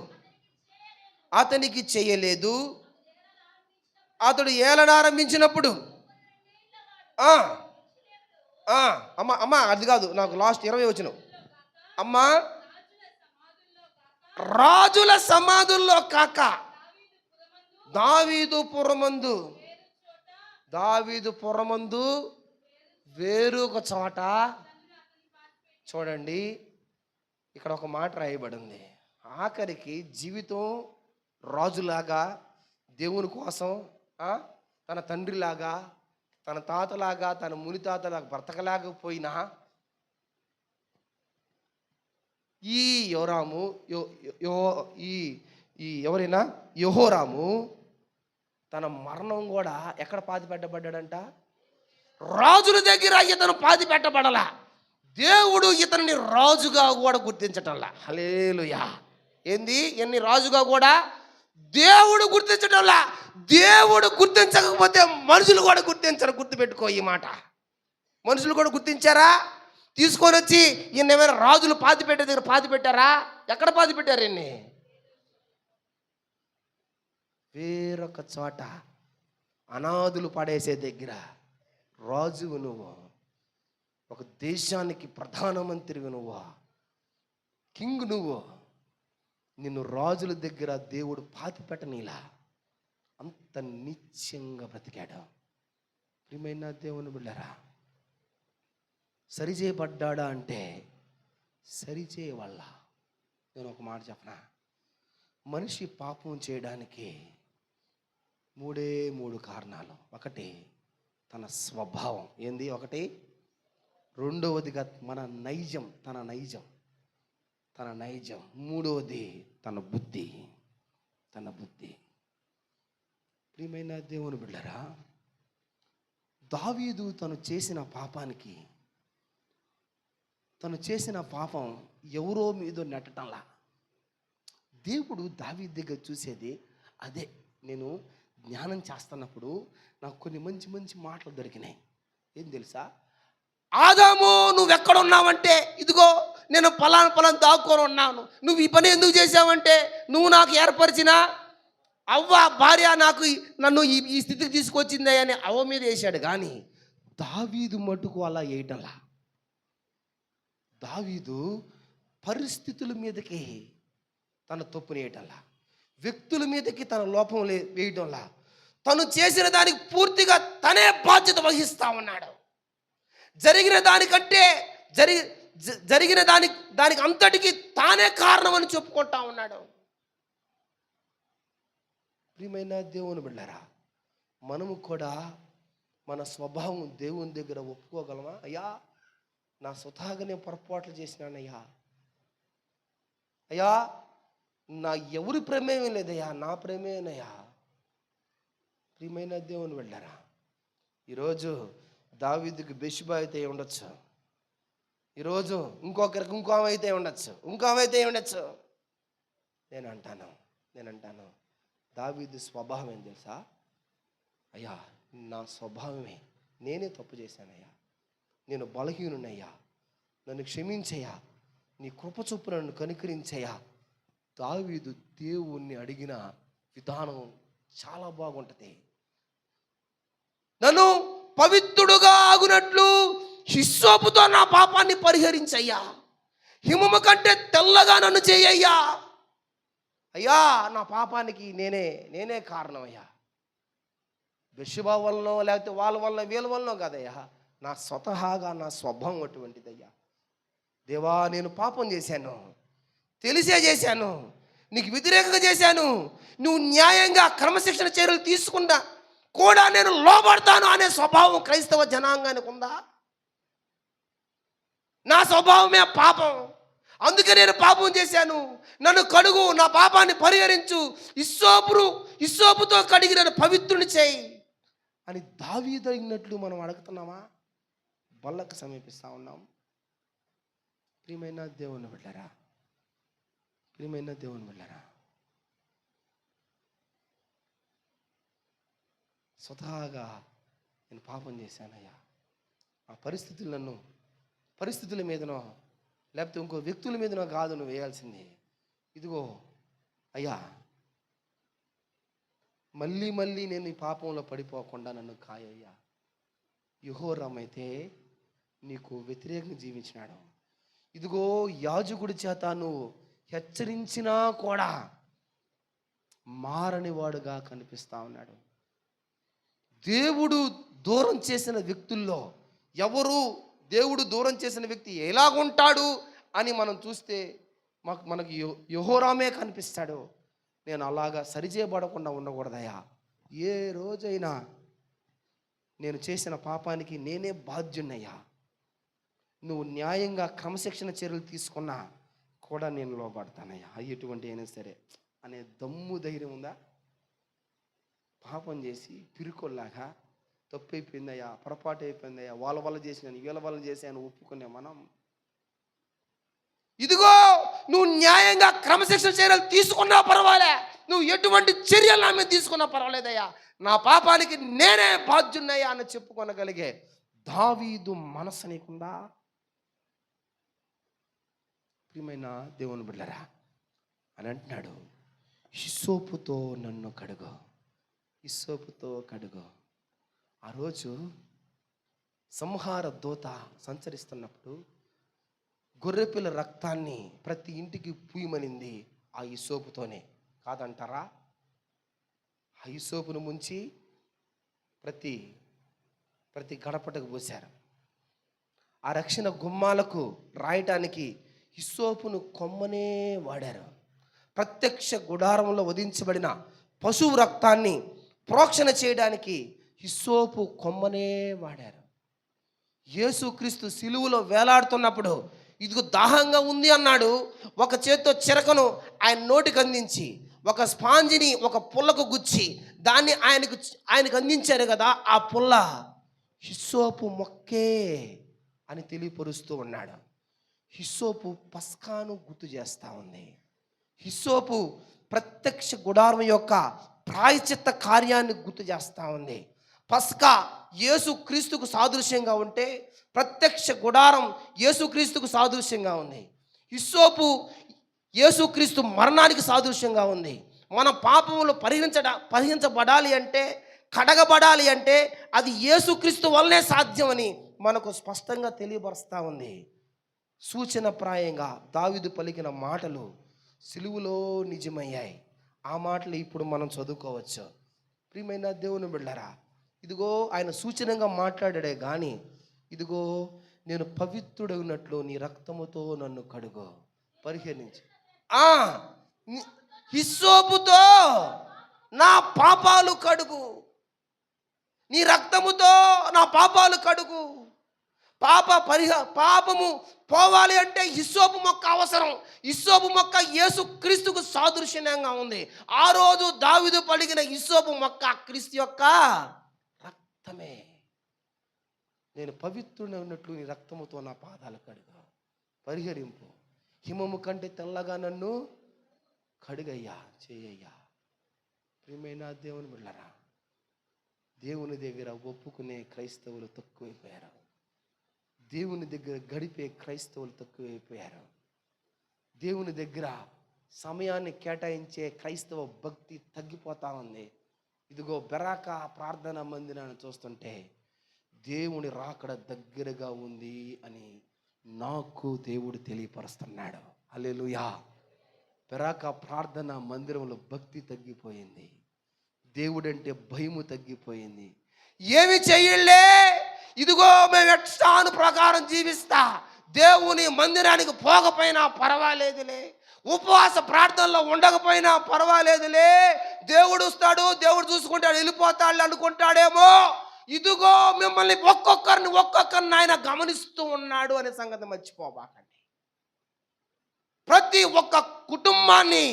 అతనికి చేయలేదు. అతడు ఏలనారంభించినప్పుడు అమ్మా అది కాదు, నాకు లాస్ట్ 20 వచనం. అమ్మా, రాజుల సమాధుల్లో కాక దావీదు పురమందు వేరొక చోట. చూడండి, ఇక్కడ ఒక మాట రాయబడింది. ఆఖరికి జీవితం రాజులాగా, దేవుని కోసం తన తండ్రిలాగా, తన తాతలాగా, తన ముని తాతలాగా బ్రతకలేకపోయినా ఈ యోరాము ఎవరైనా యెహోరాము తన మరణం కూడా ఎక్కడ పాతి పెట్టబడ్డాడంట? రాజుల దగ్గర ఇతను పాతి పెట్టబడలా. దేవుడు ఇతన్ని రాజుగా కూడా గుర్తించటంలా. హల్లెలూయా. ఎన్ని రాజుగా కూడా దేవుడు గుర్తించటంలా. దేవుడు గుర్తించకపోతే మనుషులు కూడా గుర్తించరు. గుర్తుపెట్టుకో ఈ మాట. మనుషులు కూడా గుర్తించారా? తీసుకొని వచ్చి ఈయన ఏమైనా రాజులు పాతి పెట్టే దగ్గర పాతి పెట్టారా? ఎక్కడ పాతి పెట్టారు ఈయన్ని? వేరొక చోట అనాథులు పడేసే దగ్గర రాజువు నువ్వు, ఒక దేశానికి ప్రధానమంత్రివి నువ్వు, కింగ్ నువ్వు. నిన్ను రాజుల దగ్గర దేవుడు పాతి పెట్టనీలా. అంత నిత్యంగా బ్రతికాడు. ప్రియమైన దేవుని బిడ్డలారా, సరిచేయబడ్డాడా అంటే సరిచేయవల్ల. నేను ఒక మాట చెప్పనా, మనిషి పాపం చేయడానికి మూడు కారణాలు. ఒకటి తన స్వభావం ఏంది, ఒకటి రెండవదిగా మన నైజం, తన నైజం, మూడవది తన బుద్ధి. ప్రియమైన దేవుని బిడ్డలారా, దావీదు తను చేసిన పాపం ఎవరో మీద నెట్టడంలా. దేవుడు దావీదు దగ్గర చూసేది అదే. నేను జ్ఞానం చేస్తున్నప్పుడు నాకు కొన్ని మంచి మాటలు దొరికినాయి. ఏం తెలుసా? ఆదాము నువ్వెక్కడున్నావంటే, ఇదిగో నేను పలానా దాక్కొని ఉన్నాను. నువ్వు ఈ పని ఎందుకు చేసావంటే, నువ్వు నాకు ఏర్పరిచిన అవ్వ భార్య నన్ను ఈ స్థితికి తీసుకొచ్చిందే అని అవ్వ మీద వేసాడు. కానీ దావీదు మటుకు అలా వేయటంలా. దావీదు పరిస్థితుల మీదకి తన తప్పుని వేయటంలా, వ్యక్తుల మీదకి తన లోపం వేయటంలా. తను చేసిన దానికి పూర్తిగా తనే బాధ్యత వహిస్తా ఉన్నాడు. జరిగిన దానికి అంతటికి తానే కారణం అని చెప్పుకుంటా ఉన్నాడు. ప్రియమైన దేవుని బిడ్డలారా, మనము కూడా మన స్వభావం దేవుని దగ్గర ఒప్పుకోగలమా? అయ్యా, నా స్వతహాగా నేను పొరపాట్లు చేసినానయ్యా, నా ఎవరి ప్రేమేమీ లేదయ్యా, నా ప్రేమేనయ్యా. ప్రియమైన దేవుని బిడ్డలారా, ఈరోజు దావీదుకి బెషుబా అయితే ఉండొచ్చు, ఈరోజు ఇంకొకరికి ఇంకో అయితే ఉండొచ్చు. నేను అంటాను దావీదు స్వభావం ఏం తెలుసా? అయ్యా, నా స్వభావమే, నేనే తప్పు చేశానయ్యా, నేను బలహీనునయ్యా, నన్ను క్షమించయ్యా, నీ కృప చొప్పున నన్ను కనికరించయ్యా. దావీదు దేవుణ్ణి అడిగిన విధానం చాలా బాగుంటుంది. నన్ను పవిత్రుడుగా ఆగునట్లు హిస్సోపుతో నా పాపాన్ని పరిహరించయ్యా, హిమము కంటే తెల్లగా నన్ను చేయయ్యా. అయ్యా, నా పాపానికి నేనే కారణమయ్యా. బెషుబా వలనో లేకపోతే వాళ్ళ వలన వీళ్ళ వలనో కాదయ్యా, నా స్వతహాగా నా స్వభావం అటువంటిదయ్యా. దేవా, నేను పాపం చేశాను, తెలిసే చేశాను, నీకు వ్యతిరేకంగా చేశాను. నువ్వు న్యాయంగా క్రమశిక్షణ చర్యలు తీసుకున్నా కూడా నేను లోబడతాను అనే స్వభావం క్రైస్తవ జనాంగానికి ఉందా? నా స్వభావమే పాపం, అందుకే నేను పాపం చేశాను, నన్ను కడుగు, నా పాపాన్ని పరిహరించు, హిస్సోపుతో కడిగి నన్ను పవిత్రుని చేయి అని దావీదు అడిగినట్లు మనం అడుగుతున్నామా? బల్లకు సమీపిస్తూ ఉన్నాం. ప్రియమైన దేవుని బిడ్డలారా, స్వతహాగా నేను పాపం చేశానయ్యా, ఆ పరిస్థితుల మీదనో లేకపోతే ఇంకో వ్యక్తుల మీదనో కాదు నువ్వు వేయాల్సింది. ఇదిగో అయ్యా, మళ్ళీ నేను ఈ పాపంలో పడిపోకుండా నన్ను కాయ్యా. యెహోరామైతే నీకు వ్యతిరేకంగా జీవించినాడు. ఇదిగో యాజకుడి చేత నువ్వు హెచ్చరించినా కూడా మారని వాడుగా కనిపిస్తా ఉన్నాడు. దేవుడు దూరం చేసిన వ్యక్తుల్లో దేవుడు దూరం చేసిన వ్యక్తి ఎలాగుంటాడు అని మనం చూస్తే మనకి యెహోరామే కనిపిస్తాడు. నేను అలాగా సరిచేయబడకుండా ఉండకూడదయ్యా. ఏ రోజైనా నేను చేసిన పాపానికి నేనే బాధ్యున్నయ్యా, నువ్వు న్యాయంగా క్రమశిక్షణ చర్యలు తీసుకున్నా కూడా నేను లోబడతానయ్యా, ఎటువంటి అయినా సరే అనే దమ్ము ధైర్యం ఉందా? పాపం చేసి పిరుకొల్లాగా తప్పు అయిపోయిందయ్యా, పొరపాటు అయిపోయిందయ్యా, వాళ్ళ వల్ల చేసినాను, వీళ్ళ వల్ల చేశాను ఒప్పుకునే మనం, ఇదిగో నువ్వు న్యాయంగా క్రమశిక్షణ చర్యలు తీసుకున్నా పర్వాలే, నువ్వు ఎటువంటి చర్యలు నా మీద తీసుకున్నా పర్వాలేదయ్యా, నా పాపానికి నేనే బాధ్యున్నయ్యా అని చెప్పుకొనగలిగే దావీదు మనసు నీకుందా? ప్రియమైన దేవుని బిడ్డలారా అని అంటున్నాడు, హిస్సోపుతో నన్ను కడుగు, హిస్సోపుతో కడుగు. ఆ రోజు సంహార దూత సంచరిస్తున్నప్పుడు గొర్రెపిల్ల రక్తాన్ని ప్రతి ఇంటికి పూయమనింది ఆ హిస్సోపుతోనే, కాదంటారా? ఆ హిస్సోపును ముంచి ప్రతి గడపటకు పోశారు. ఆ రక్షణ గుమ్మాలకు రాయటానికి హిస్సోపును కొమ్మనే వాడారు. ప్రత్యక్ష గుడారంలో వధించబడిన పశువు రక్తాన్ని ప్రోక్షణ చేయడానికి హిస్సోపు కొమ్మనే వాడారు. యేసుక్రీస్తు సిలువలో వేలాడుతున్నప్పుడు ఇదిగో దాహంగా ఉంది అన్నాడు. ఒక చేత్తో చిరకను ఆయన నోటికి అందించి, ఒక స్పాంజిని ఒక పుల్లకు గుచ్చి దాన్ని ఆయనకు అందించారు కదా. ఆ పుల్ల హిస్సోపు మొక్కే అని తెలియపరుస్తూ ఉన్నాడు. హిస్సోపు పస్కాను గుర్తు చేస్తూ ఉంది. హిస్సోపు ప్రత్యక్ష గుడారం యొక్క ప్రాయశ్చిత్త కార్యాన్ని గుర్తు చేస్తూ ఉంది. పస్కా యేసుక్రీస్తుకు సాదృశ్యంగా ఉంటే ప్రత్యక్ష గుడారం యేసుక్రీస్తుకు సాదృశ్యంగా ఉంది. హిస్సోపు యేసుక్రీస్తు మరణానికి సాదృశ్యంగా ఉంది. మన పాపములు పరిహరించబడాలి అంటే, కడగబడాలి అంటే అది యేసుక్రీస్తు వల్లనే సాధ్యమని మనకు స్పష్టంగా తెలియపరుస్తూ ఉంది. సూచనప్రాయంగా దావీదు పలికిన మాటలు సిలువలో నిజమయ్యాయి. ఆ మాటలు ఇప్పుడు మనం చదువుకోవచ్చు. ప్రియమైన దేవుని బిడ్డలారా, ఇదిగో ఆయన సూచనగా మాట్లాడాడే కానీ, ఇదిగో నేను పవిత్రుడైనట్లు నీ రక్తముతో నన్ను కడుగు, పరిహరించి హిస్సోపుతో నా పాపాలు కడుగు, నీ రక్తముతో నా పాపాలు కడుగు. పాపము పోవాలి అంటే హిస్సోపు మొక్క అవసరం. హిస్సోపు మొక్క యేసుక్రీస్తుకు సాదృశ్యంగా ఉంది. ఆ రోజు దావీదు పలికిన హిస్సోపు మొక్క క్రీస్తు యొక్క రక్తమే. నేను పవిత్రుని ఉన్నట్లు నీ రక్తముతో నా పాదాలు కడుగు, పరిహరింపు, హిమము కంటే తెల్లగా నన్ను కడుగయ్యా, చేయయ్యా. ప్రియమైన దేవుని బిడ్డలారా, దేవుని దగ్గర ఒప్పుకునే క్రైస్తవులు తక్కువైపోయారు. దేవుని దగ్గర గడిపే క్రైస్తవులు తక్కువైపోయారు. దేవుని దగ్గర సమయాన్ని కేటాయించే క్రైస్తవ భక్తి తగ్గిపోతూ ఉంది. ఇదిగో బెరాకా ప్రార్థన మందిరాన్ని చూస్తుంటే దేవుని రాకడ దగ్గరగా ఉంది అని నాకు దేవుడు తెలియపరుస్తున్నాడు. హల్లెలూయా. బెరాకా ప్రార్థన మందిరంలో భక్తి తగ్గిపోయింది. దేవుడంటే భయము తగ్గిపోయింది. ఏమి చెయ్యలే, ఇదిగో మేము ఎట్టాను ప్రకారం జీవిస్తా, దేవుని మందిరానికి పోకపోయినా పర్వాలేదులే, ఉపవాస ప్రార్థనలో ఉండకపోయినా పర్వాలేదులే, దేవుడు వస్తాడు, దేవుడు చూసుకుంటాడు, వెళ్ళిపోతాడు అనుకుంటాడేమో. ఇదిగో మిమ్మల్ని ఒక్కొక్కరిని ఆయన గమనిస్తూ ఉన్నాడు అనే సంగతి మర్చిపోబాకండి. ప్రతి ఒక్క కుటుంబాన్ని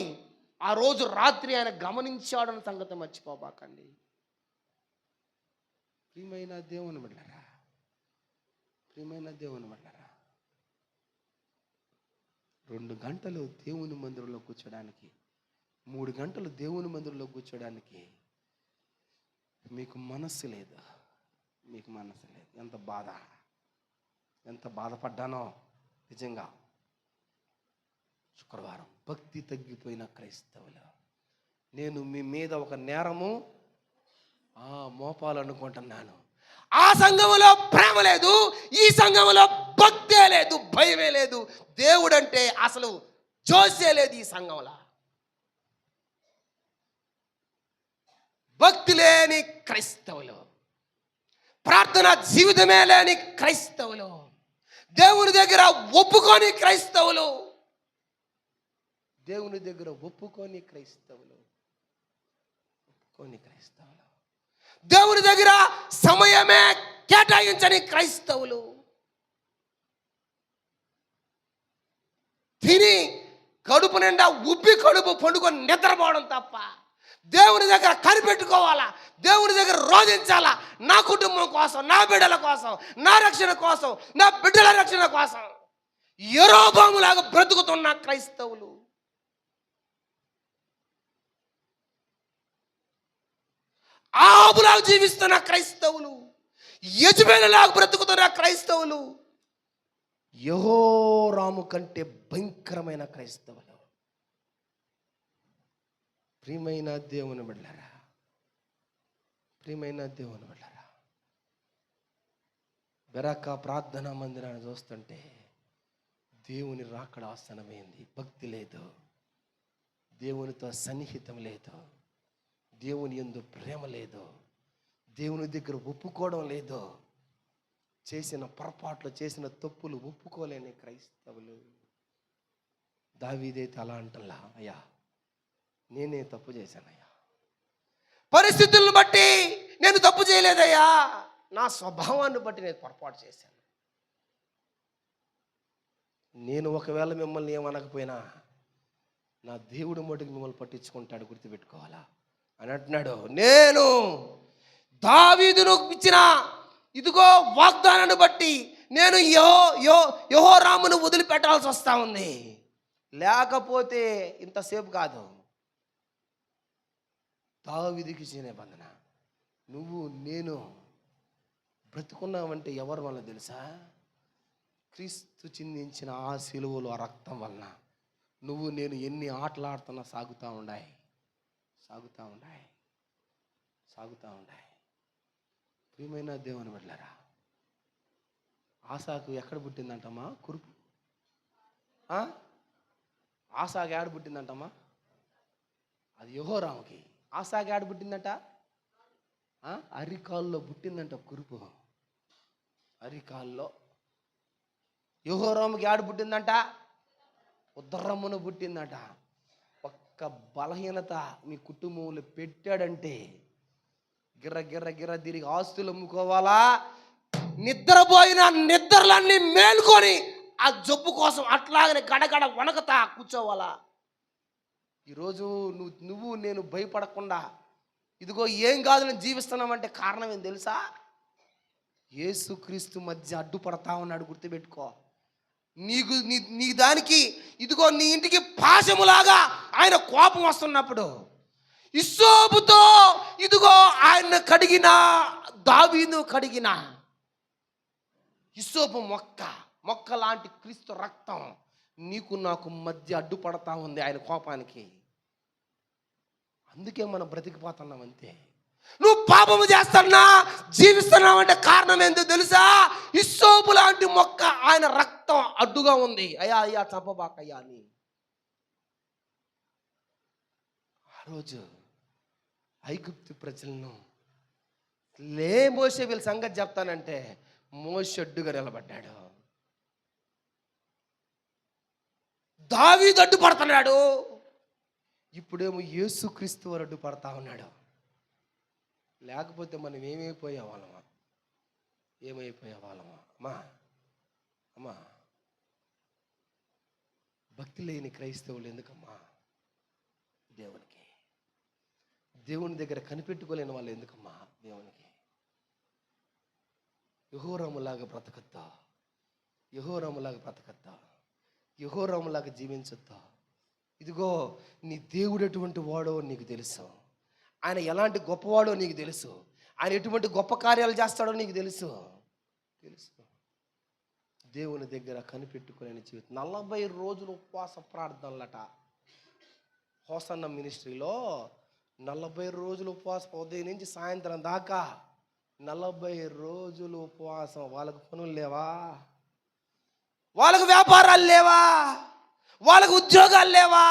ఆ రోజు రాత్రి ఆయన గమనించాడు అనే సంగతి మర్చిపోబాకండి. ప్రియమైన దేవుని బిడ్డలారా, ప్రియమైన దేవుని బిడ్డలారా, 2 గంటలు దేవుని మందిరంలో కూర్చోడానికి, 3 గంటలు దేవుని మందిరంలో కూర్చోడానికి మీకు మనస్సు లేదు. మీకు మనస్సు లేదు. ఎంత బాధపడ్డానో నిజంగా. శుక్రవారం భక్తి తగ్గిపోయిన క్రైస్తవులు, నేను మీ మీద ఒక నేరము మోపాలనుకుంటున్నాను. ఆ సంఘములో ప్రేమ లేదు, ఈ సంఘములో భక్తే లేదు, భయమే లేదు, దేవుడంటే అసలు జోసే లేదు ఈ సంఘంలో. భక్తి లేని క్రైస్తవులు, ప్రార్థన జీవితమే లేని క్రైస్తవులు, దేవుని దగ్గర ఒప్పుకోని క్రైస్తవులు, దేవుని దగ్గర ఒప్పుకోని క్రైస్తవులు, దేవుని దగ్గర సమయమే కేటాయించని క్రైస్తవులు, తిని కడుపు నిండా ఉబ్బి కడుపు పండుకొని నిద్రపోవడం తప్ప దేవుని దగ్గర కనిపెట్టుకోవాలా, దేవుని దగ్గర రోధించాలా, నా కుటుంబం కోసం, నా బిడ్డల కోసం, నా రక్షణ కోసం, నా బిడ్డల రక్షణ కోసం యెరోబాములాగా బ్రతుకుతున్న క్రైస్తవులు, ఆబులాగా జీవిస్తున్న క్రైస్తవులు, యజబేలులాగా బ్రతుకుతున్న క్రైస్తవులు, యెహోరాము కంటే భయంకరమైన క్రైస్తవులు. ప్రియమైన దేవుని బిడ్డలారా, ప్రియమైన దేవుని బిడ్డలారా, బెరాక ప్రార్థనా మందిరాన్ని చూస్తుంటే దేవుని రాకడ ఆసన్నమైంది. భక్తి లేదు, దేవునితో సన్నిహితం లేదు, దేవుని యందు ప్రేమ లేదు, దేవుని దగ్గర ఒప్పుకోవడం లేదు, చేసిన పొరపాట్లు చేసిన తప్పులు ఒప్పుకోలేని క్రైస్తవులు. దావీదైతే అలా అంటలా, అయ్యా నేనే తప్పు చేశానయ్యా, పరిస్థితులను బట్టి నేను తప్పు చేయలేదయ్యా, నా స్వభావాన్ని బట్టి నేను పొరపాటు చేశాను. నేను ఒకవేళ మిమ్మల్ని ఏమనకపోయినా నా దేవుడు మటుకు మిమ్మల్ని పట్టించుకుంటాడు, గుర్తుపెట్టుకోవాలా అని అంటున్నాడు. నేను దావీదును ఇచ్చిన ఇదిగో వాగ్దానాన్ని బట్టి నేను యెహోరామును వదిలిపెట్టాల్సి వస్తా ఉంది. లేకపోతే ఇంతసేపు కాదు. దావీదుకి ఇచ్చిన నిబంధన, నువ్వు నేను బ్రతుకున్నామంటే ఎవరి వల్ల తెలుసా? క్రీస్తు చిందించిన ఆ సిలువలో ఆ రక్తం వలన నువ్వు నేను ఎన్ని ఆటలాడుతున్నా సాగుతూ ఉండాయి. ప్రియమైన దేవుని బిడ్డలారా, ఆసాకు ఎక్కడ పుట్టిందంటమ్మా? కురుపు. ఆసాకు ఏడ పుట్టిందంటమ్మా? అది యెహోరాముకి. ఆసాకు ఏడ పుట్టిందంట? అరికాల్లో పుట్టిందంట కురుపు. అరికాల్లో. యెహోరాముకి ఏడ పుట్టిందంట? ఉదరమున పుట్టిందట. ఒక్క బలహీనత మీ కుటుంబంలో పెట్టాడంటే గిర్ర గిర్ర గిర్ర తిరిగి ఆస్తులు అమ్ముకోవాలా, నిద్రపోయిన నిద్రలన్నీ మేలుకొని ఆ జబ్బు కోసం అట్లాగనే గడగడ వణకతా కూర్చోవాలా. ఈరోజు నువ్వు నేను భయపడకుండా ఇదిగో ఏం కాదు నేను జీవిస్తున్నామంటే కారణం ఏం తెలుసా? యేసుక్రీస్తు మధ్య అడ్డుపడతా ఉన్నాడు, గుర్తుపెట్టుకో. నీ దానికి ఇదిగో నీ ఇంటికి పాశములాగా ఆయన కోపం వస్తున్నప్పుడు హిస్సోపుతో ఇదిగో ఆయన కడిగిన, దావీదును కడిగిన హిస్సోపు మొక్క లాంటి క్రీస్తు రక్తం నీకు నాకు మధ్య అడ్డుపడతా ఉంది ఆయన కోపానికి. అందుకే మనం బ్రతికిపోతున్నాం అంతే. నువ్వు పాపము చేస్తున్నా జీవిస్తున్నావంటే కారణం ఏంటో తెలుసా? హిస్సోపు లాంటి మొక్క ఆయన రక్తం అడ్డుగా ఉంది. అయ్యా చంపబాకయ్యా అని. ఆ రోజు ఐగుప్తు ప్రజలను మోషే వీళ్ళ సంగతి చెప్తానంటే మోషే అడ్డుగా నిలబడ్డాడు. దావీదు అడ్డుపడుతున్నాడు. ఇప్పుడేమో యేసుక్రీస్తు వారు అడ్డుపడతా ఉన్నాడు. లేకపోతే మనం ఏమైపోయే వాళ్ళమా? అమ్మా భక్తి లేని క్రైస్తవులు ఎందుకమ్మా? దేవుని దగ్గర కనిపెట్టుకోలేని వాళ్ళు ఎందుకమ్మా దేవునికి? యెహోరాములాగా బ్రతకద్దా, యెహోరాములాగా జీవించొద్దా. ఇదిగో నీ దేవుడు ఎటువంటి వాడో నీకు తెలుసు, ఆయన ఎలాంటి గొప్పవాడో నీకు తెలుసు, ఆయన ఎటువంటి గొప్ప కార్యాలు చేస్తాడో నీకు తెలుసు. దేవుని దగ్గర కనిపెట్టుకునే జీవితం. 40 రోజులు ఉపవాస ప్రార్థనలట. హోసన్న మినిస్ట్రీలో 40 రోజులు ఉపవాసం, ఉదయం నుంచి సాయంత్రం దాకా 40 రోజులు ఉపవాసం. వాళ్ళకు పనులు లేవా? వాళ్ళకు వ్యాపారాలు లేవా? వాళ్ళకు ఉద్యోగాలు లేవా?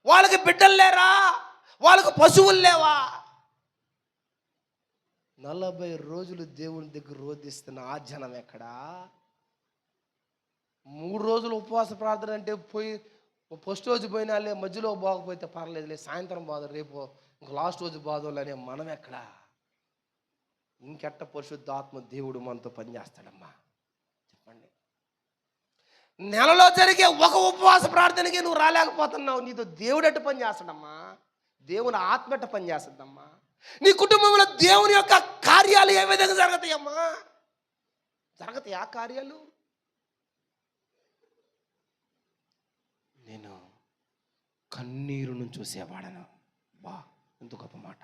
వాళ్ళకి బిడ్డలు లేరా? వాళ్ళకు పశువులు లేవా? 40 రోజులు దేవుని దగ్గర రోధిస్తున్న ఆ జనం ఎక్కడా? 3 రోజులు ఉపవాస ప్రార్థన అంటే పోయి ఫస్ట్ రోజు పోయినాలే, మధ్యలో బాగపోతే పర్లేదులే, సాయంత్రం బాధ, రేపు ఇంక లాస్ట్ రోజు బాధలనే మనం ఎక్కడా? ఇంకెట్ట పరిశుద్ధాత్మ దేవుడు మనతో పనిచేస్తాడమ్మా చెప్పండి? నెలలో జరిగే ఒక ఉపవాస ప్రార్థనకి నువ్వు రాలేకపోతున్నావు, నీతో దేవుడు ఎట్ట పని చేస్తాడమ్మా? దేవుని ఆత్మ ఎట్ట పని చేస్తుందమ్మా? నీ కుటుంబంలో దేవుని యొక్క కార్యాలు ఏ విధంగా జరుగుతాయమ్మా? జరుగుతాయి ఆ కార్యాలు? నేను కన్నీరును చూసేవాడను. బా, ఎంత గొప్ప మాట.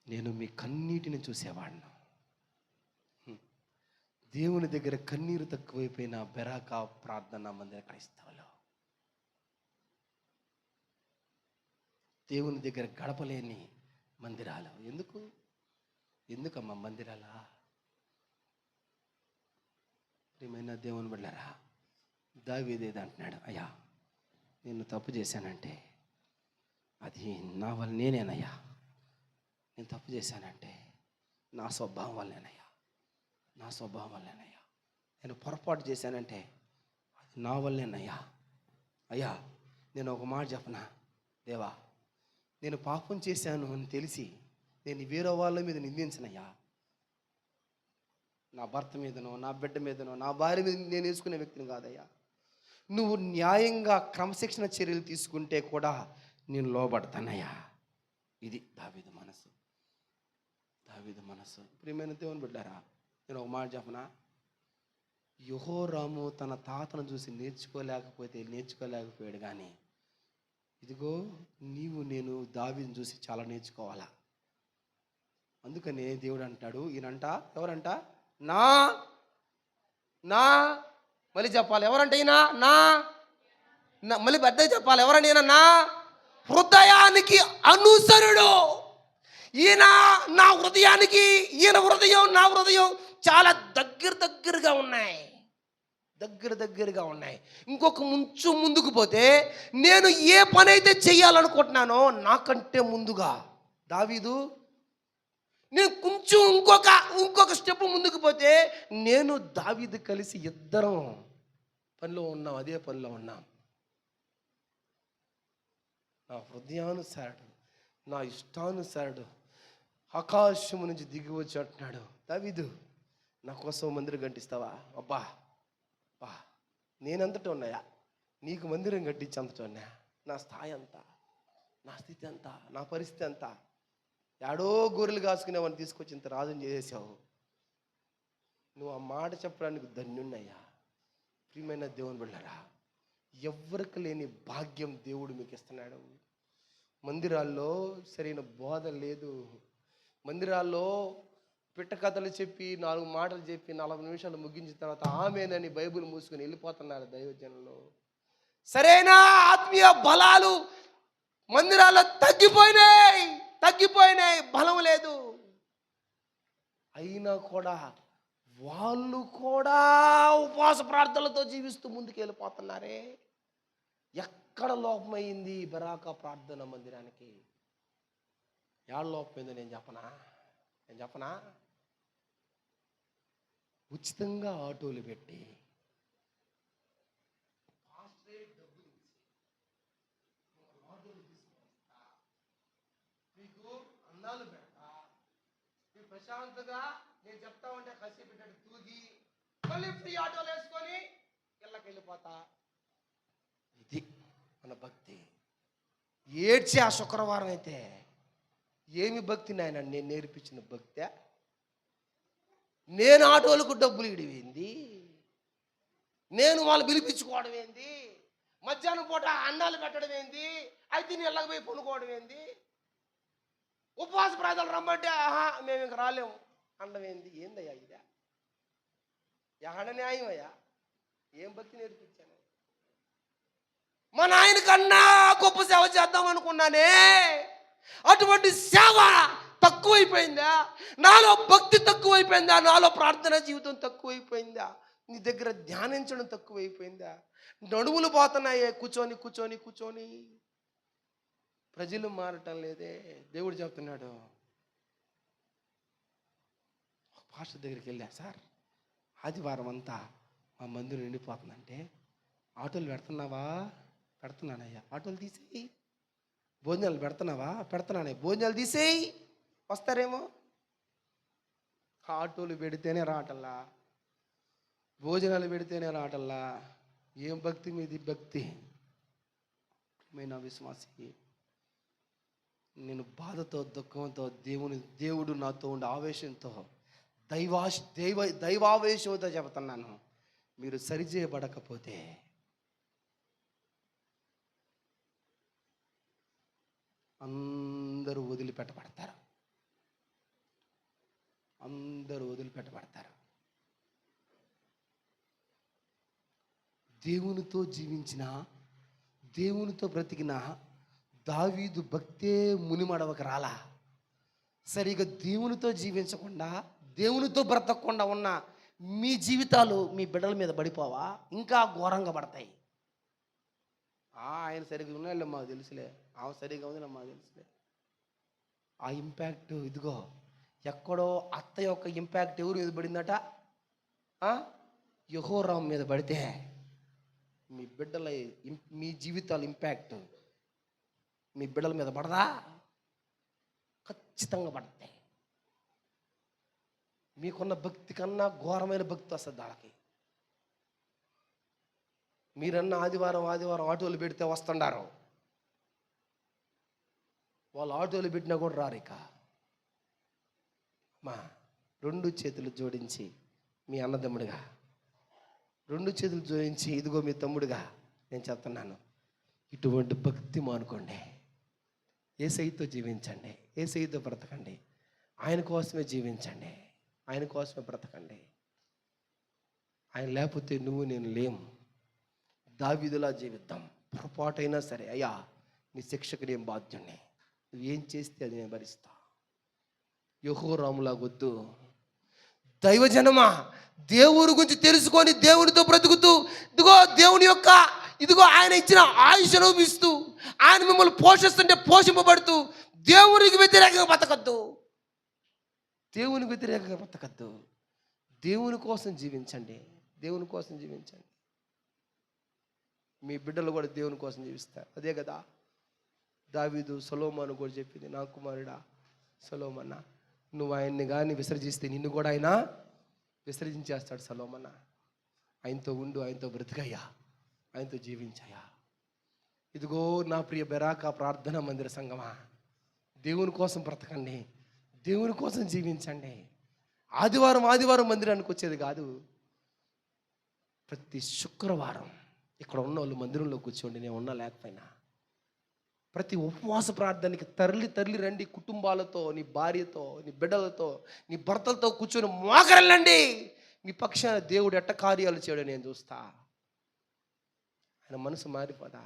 నేను మీ కన్నీటిని చూసేవాడను. దేవుని దగ్గర కన్నీరు తక్కువైపోయిన బెరాకా ప్రార్థన మందిర క్రైస్తవులు, దేవుని దగ్గర గడపలేని మందిరాలు. ఎందుకమ్మా మందిరాలా? ప్రియమైన దేవుని బిడ్డలారా, దావీదు అంటున్నాడు, అయ్యా నేను తప్పు చేశానంటే అది నా వల్ల నేనేనయ్యా. నేను తప్పు చేశానంటే నా స్వభావం వల్లేనయ్యా. నేను పొరపాటు చేశానంటే అది నా వల్లేనయ్యా. అయ్యా నేను ఒక మాట చెప్పనా, దేవా నేను పాపం చేశాను అని తెలిసి నేను వేరే వాళ్ళ మీద నిందించనయ్యా. నా భర్త మీదనో, నా బిడ్డ మీదనో, నా భార్య మీద నేను వేసుకునే వ్యక్తిని కాదయ్యా. నువ్వు న్యాయంగా క్రమశిక్షణ చర్యలు తీసుకుంటే కూడా నేను లోబడతానయ్యా. ఇది దావీదు మనసు. ప్రియమైన దేవుని బిడ్డారా, నేను ఒక మాట చెప్పనా, యెహోరాము తన తాతను చూసి నేర్చుకోలేకపోయాడు, కానీ ఇదిగో నేను దావీదుని చూసి చాలా నేర్చుకోవాలా. అందుకని దేవుడు అంటాడు, ఈయనంట ఎవరంట, నా మళ్ళీ చెప్పాలి, ఎవరంటే ఈయన నా మళ్ళీ పెద్దగా చెప్పాలి, ఎవరంటే ఈయన నా హృదయానికి అనుసరుడు. ఈయన నా హృదయానికి, ఈయన హృదయం నా హృదయం చాలా దగ్గరగా ఉన్నాయి. ఇంకొక ముందుకు పోతే నేను ఏ పని అయితే చెయ్యాలనుకుంటున్నానో నాకంటే ముందుగా దావీదు, నేను కొంచెం ఇంకొక స్టెప్ ముందుకు పోతే నేను దావీదు కలిసి ఇద్దరం అదే పనిలో ఉన్నాం. నా హృదయానుసారుడు, నా ఇష్టానుసారుడు ఆకాశము నుంచి దిగి వచ్చి అంటున్నాడు, దావీదు నా కోసం మందిరం కట్టిస్తావా? అబ్బా నేనంతటా ఉన్నాయా, నీకు మందిరం కట్టించేంతటా ఉన్నాయా? నా స్థాయి అంతా, నా స్థితి అంతా, నా పరిస్థితి అంతా, ఏడో గొర్రెలు కాసుకునేవాడిని తీసుకొచ్చి ఇంత రాజుని చేసేసావు. నువ్వు ఆ మాట చెప్పడానికి ధన్యున్నయ్యా. ప్రియమైన దేవుని బిడ్డలారా, ఎవ్వరికి లేని భాగ్యం దేవుడు మీకు ఇస్తున్నాడు. మందిరాల్లో సరైన బోధ లేదు. మందిరాల్లో పిట్టకథలు చెప్పి 4 మాటలు చెప్పి 40 నిమిషాలు ముగించిన తర్వాత ఆమేనని బైబిల్ మూసుకొని వెళ్ళిపోతున్నారు దైవజనులు. సరైన ఆత్మీయ బలాలు మందిరాల్లో తగ్గిపోయినాయి, బలం లేదు. అయినా కూడా వాళ్ళు కూడా ఉపవాస ప్రార్థనలతో జీవిస్తూ ముందుకు వెళ్ళిపోతున్నారే. ఎక్కడ లోపమైంది బెరాకా ప్రార్థన మందిరానికి? ఏళ్ళ లోపమైందో నేను చెప్పనా? ఉచితంగా ఆటోలు పెట్టి మీకు అన్నాలు పెడతా, మీకు ప్రశాంతంగా నేను చెప్తా ఉంటే కసి పెట్టాడు తూగి మళ్ళీ ఫ్రీ ఆటోలు వేసుకొని వెళ్ళిపోతా. ఇది మన భక్తి. ఏడ్చి ఆ శుక్రవారం అయితే ఏమి భక్తి నాయన? నేను నేర్పించిన భక్తే. నేను ఆటోలకు డబ్బులు ఇడివేంది, నేను వాళ్ళు పిలిపించుకోవడం ఏంది, మధ్యాహ్నం పూట అన్నాలు పెట్టడం ఏంది, అయితే నేను వెళ్ళకపోయి పొనుకోవడం ఏంది, ఉపవాస ప్రార్థనలు రమ్మంటే మేము ఇంక రాలేము అనడం ఏందయ్యా ఇదా? ఎక్కడ న్యాయం అయ్యా? ఏం భక్తి నేర్పించాను? మా నాయన కన్నా గొప్ప సేవ చేద్దాం అనుకున్నానే, అటువంటి సేవ తక్కువైపోయిందా? నాలో భక్తి తక్కువైపోయిందా? నాలో ప్రార్థనా జీవితం తక్కువైపోయిందా? నీ దగ్గర ధ్యానించడం తక్కువైపోయిందా? నడుములు పోతున్నాయే కూర్చొని. ప్రజలు మారటం లేదే. దేవుడు చెప్తున్నాడు, పాస్టర్ దగ్గరికి వెళ్ళా, సార్ ఆదివారం అంతా మా మందిరం నిండిపోతుందంటే ఆటోలు పెడుతున్నావా? పెడుతున్నానయ్యా. ఆటోలు తీసేయి. భోజనాలు పెడుతున్నావా? పెడుతున్నానయ్య. భోజనాలు తీసేయి, వస్తారేమో. ఆటోలు పెడితేనే రావటల్లా, భోజనాలు పెడితేనే రావటల్లా. ఏం భక్తి మీది? భక్తి నా విశ్వాసి. నేను బాధతో దుఃఖంతో దేవుడు నాతో ఉండే ఆవేశంతో దైవావేశంతో చెబుతున్నాను, మీరు సరిచేయబడకపోతే అందరూ వదిలిపెట్టబడతారు. దేవునితో జీవించిన, దేవునితో బ్రతికిన దావీదు భక్తే మునిమడవకు రాలా. సరిగా దేవునితో జీవించకుండా, దేవునితో బ్రతకకుండా ఉన్న మీ జీవితాలు మీ బిడ్డల మీద పడిపోవా? ఇంకా ఘోరంగా పడతాయి. ఆయన సరిగ్గా ఉన్నాళ్ళే మాకు తెలుసులే, ఆమె సరిగ్గా ఉంది మాకు తెలుసులే. ఆ ఇంపాక్ట్ ఇదిగో ఎక్కడో అత్త యొక్క ఇంపాక్ట్ ఎవరు మీద పడిందట? యెహోరాము మీద పడితే మీ బిడ్డల మీ జీవితాల ఇంపాక్ట్ మీ బిడ్డల మీద పడదా? ఖచ్చితంగా పడతాయి. మీకున్న భక్తి కన్నా ఘోరమైన భక్తి వస్తుంది వాళ్ళకి. మీరన్న ఆదివారం ఆటోలు పెడితే వస్తుండారు, వాళ్ళు ఆటోలు పెట్టినా కూడా రారు. ఇక మా 2 చేతులు జోడించి మీ అన్నదమ్ముడిగా, 2 చేతులు జోడించి ఇదిగో మీ తమ్ముడిగా నేను చెప్తున్నాను, ఇటువంటి భక్తి మానుకోండి. యేసయ్యతో జీవించండి, యేసయ్యతో బ్రతకండి, ఆయన కోసమే జీవించండి, ఆయన కోసమే బ్రతకండి. ఆయన లేకపోతే నువ్వు నేను లేము. దావీదులా జీవిద్దాం. పొరపాటైనా సరే, అయ్యా నీ శిక్షకుడు ఏం బాధ్యుణ్ణి, నువ్వేం చేస్తే అది నేను భరిస్తా. యెహోరాములా వద్దు. దైవజనమా, దేవుని గురించి తెలుసుకొని దేవునితో బ్రతుకుతూ ఇదిగో ఆయన ఇచ్చిన ఆయుష్ అనుభవిస్తూ, ఆయన మిమ్మల్ని పోషిస్తుంటే పోషింపబడుతూ దేవునికి వ్యతిరేకంగా బ్రతకద్దు. దేవునికి వ్యతిరేకంగా బ్రతకద్దు. దేవుని కోసం జీవించండి, దేవుని కోసం జీవించండి. మీ బిడ్డలు కూడా దేవుని కోసం జీవిస్తారు. అదే కదా దావీదు సొలొమోను కూడా చెప్పింది, నా కుమారుడా సొలొమోనా, నువ్వు ఆయన్ని కానీ విసర్జిస్తే నిన్ను కూడా ఆయన విసర్జించేస్తాడు. సొలొమోనా, ఆయనతో ఉండు, ఆయనతో బ్రతికయ్యా, ఆయనతో జీవించయ్యా. ఇదిగో నా ప్రియ బెరాక ప్రార్థనా మందిర సంగమా, దేవుని కోసం బ్రతకండి, దేవుని కోసం జీవించండి. ఆదివారం మందిరానికి వచ్చేది కాదు, ప్రతి శుక్రవారం ఇక్కడ ఉన్న వాళ్ళు మందిరంలో కూర్చోండి, నేను ఉన్నా లేకపోయినా. ప్రతి ఉపవాస ప్రార్థనకి తరలి రండి. కుటుంబాలతో, నీ భార్యతో, నీ బిడ్డలతో, నీ భర్తలతో కూర్చొని మోకరిల్లండి. మీ పక్షాన దేవుడు ఎట్ట కార్యాలు చేయడం నేను చూస్తా. ఆయన మనసు మారిపోదా?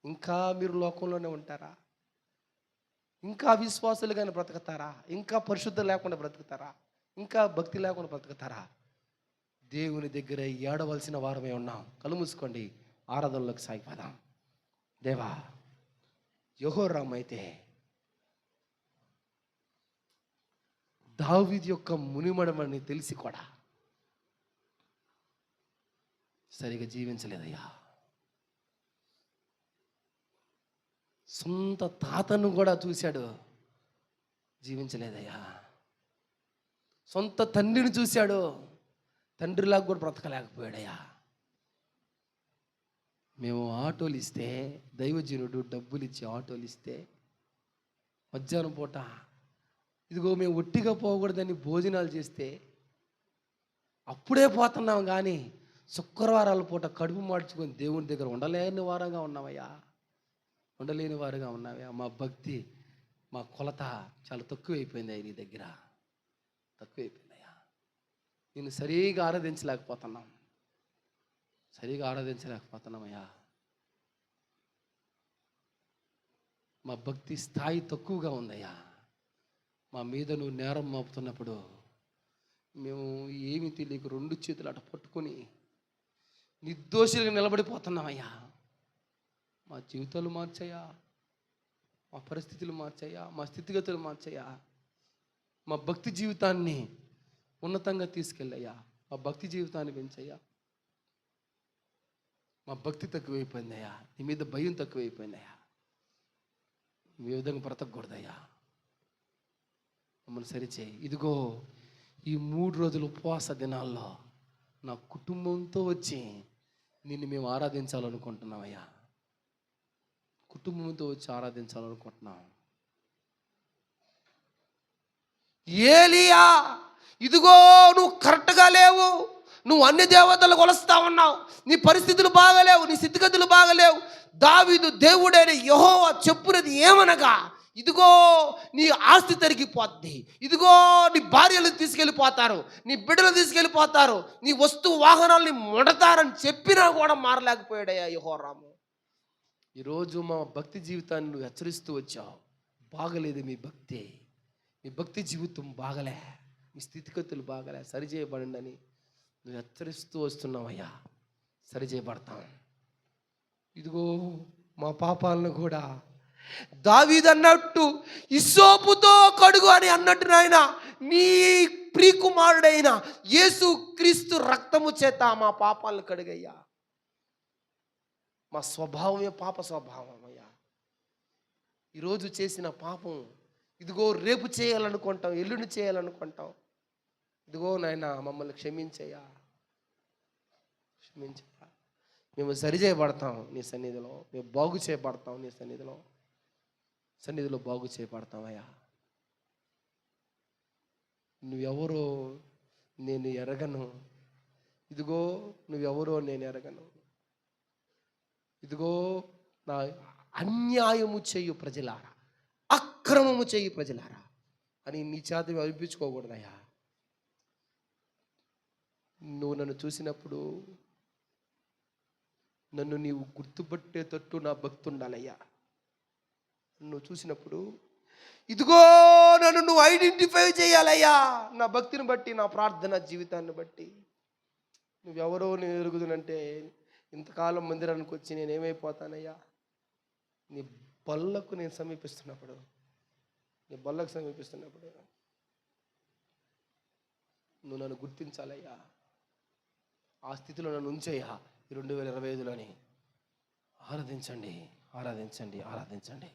ఇంకా మీరు లోకంలోనే ఉంటారా? ఇంకా విశ్వాసులుగానే బ్రతుకుతారా? ఇంకా పరిశుద్ధం లేకుండా బ్రతుకుతారా? ఇంకా భక్తి లేకుండా బ్రతుకుతారా? దేవుని దగ్గర ఏడవలసిన వారమే ఉన్నాం. కళ్ళు మూసుకోండి, ఆరాధనలోకి సాగిపోదాం. దేవా, యెహోరాము అయితే దావీదు యొక్క మునిమడమని తెలిసి కూడా సరిగా జీవించలేదయ్యా. సొంత తాతను కూడా చూశాడు, జీవించలేదయ్యా. సొంత తండ్రిని చూశాడు, తండ్రిలాగా కూడా బ్రతకలేకపోయాడయ్యా. మేము ఆటోలు ఇస్తే, దైవజనుడు డబ్బులు ఇచ్చి ఆటోలు ఇస్తే, మధ్యాహ్నం పూట ఇదిగో మేము ఒట్టిగా పోకూడదని భోజనాలు చేస్తే అప్పుడే పోతున్నాం. కానీ శుక్రవారాల పూట కడుపు మార్చుకొని దేవుని దగ్గర ఉండలేని వారుగా ఉన్నామయ్యా. మా భక్తి, మా కొలత చాలా తక్కువైపోయింది నీ దగ్గర, తక్కువైపోయిందయ్యా. నేను సరిగా ఆరాధించలేకపోతున్నామయ్యా. మా భక్తి స్థాయి తక్కువగా ఉందయ్యా. మా మీద నువ్వు నేరం మోపుతున్నప్పుడు మేము ఏమి తెలియక 2 చేతులు అట పట్టుకొని నిర్దోషులుగా నిలబడిపోతున్నామయ్యా. మా జీవితాలు మార్చయ్యా, మా పరిస్థితులు మార్చయ్యా, మా స్థితిగతులు మార్చయ్యా. మా భక్తి జీవితాన్ని ఉన్నతంగా తీసుకెళ్ళయ్యా. మా భక్తి జీవితాన్ని పెంచయ్యా. మా భక్తి తక్కువైపోయిందయ్యా, నీ మీద భయం తక్కువైపోయిందయ్యా. ఈ విధంగా బ్రతకూడదయ్యా, మమ్మల్ని సరిచేయి. ఇదిగో ఈ 3 రోజుల ఉపవాస దినాల్లో నా కుటుంబంతో వచ్చి నిన్ను మేము ఆరాధించాలనుకుంటున్నామయ్యా. కుటుంబంతో వచ్చి ఆరాధించాలనుకుంటున్నాం. ఏలియా, ఇదిగో నువ్వు కరెక్ట్గా లేవు, నువ్వు అన్ని దేవతలు కొలుస్తా ఉన్నావు, నీ పరిస్థితులు బాగలేవు, నీ స్థితిగతులు బాగలేవు. దావీదు దేవుడైన యెహోవా చెప్పునది ఏమనగా, ఇదిగో నీ ఆస్తి తరిగిపోద్ది, ఇదిగో నీ భార్యలు తీసుకెళ్ళిపోతారు, నీ బిడ్డలు తీసుకెళ్ళిపోతారు, నీ వస్తు వాహనాల్ని ముడతారని చెప్పినా కూడా మారలేకపోయాడయ్యా యెహోరాము. ఈరోజు మా భక్తి జీవితాన్ని నువ్వు హెచ్చరిస్తూ వచ్చావు. బాగలేదు మీ భక్తి, మీ భక్తి జీవితం బాగలే, మీ స్థితిగతులు బాగలే, సరిచేయబడండి అని నువ్వు హెచ్చరిస్తూ వస్తున్నావయ్యా. సరిచేయబడతాం. ఇదిగో మా పాపాలను కూడా దావీదు అన్నట్టు హిస్సోపుతో కడుగు అని అన్నట్టు నాయన నీ ప్రియకుమారుడైన యేసు క్రీస్తు రక్తము చేత మా పాపాలను కడుగయ్యా. మా స్వభావమే పాప స్వభావం అయ్యా. ఈరోజు చేసిన పాపం ఇదిగో రేపు చేయాలనుకుంటాం, ఎల్లుండి చేయాలనుకుంటాం. ఇదిగో నాయన మమ్మల్ని క్షమించయ్యా, క్షమించయ్యా. మేము సరిచేయబడతాం నీ సన్నిధిలో, మేము బాగు చేయబడతాం నీ సన్నిధిలో బాగు చేయబడతామయ్యా. నువ్వెవరో నేను ఎరగను, ఇదిగో నువ్వెవరో నేను ఎరగను, ఇదిగో నా అన్యాయము చేయు ప్రజలారా, అక్రమము చేయు ప్రజలారా అని నీ చేత అనిపించుకోకూడదయ్యా. నువ్వు నన్ను చూసినప్పుడు నన్ను నీవు గుర్తుపట్టేటట్టు నా భక్తి ఉండాలయ్యా. నువ్వు చూసినప్పుడు ఇదిగో నన్ను నువ్వు ఐడెంటిఫై చేయాలయ్యా. నా భక్తిని బట్టి, నా ప్రార్థన జీవితాన్ని బట్టి నువ్వెవరో నేను ఎరుగుదునంటే ఇంతకాలం మందిరానికి వచ్చి నేనేమైపోతానయ్యా. నీ బల్లకు నేను సమీపిస్తున్నప్పుడు, నీ బల్లకు సమీపిస్తున్నప్పుడు నువ్వు నన్ను గుర్తించాలయ్యా. ఆ స్థితిలో నన్ను ఉంచేయ్యా. 2025లోని ఆరాధించండి, ఆరాధించండి, ఆరాధించండి.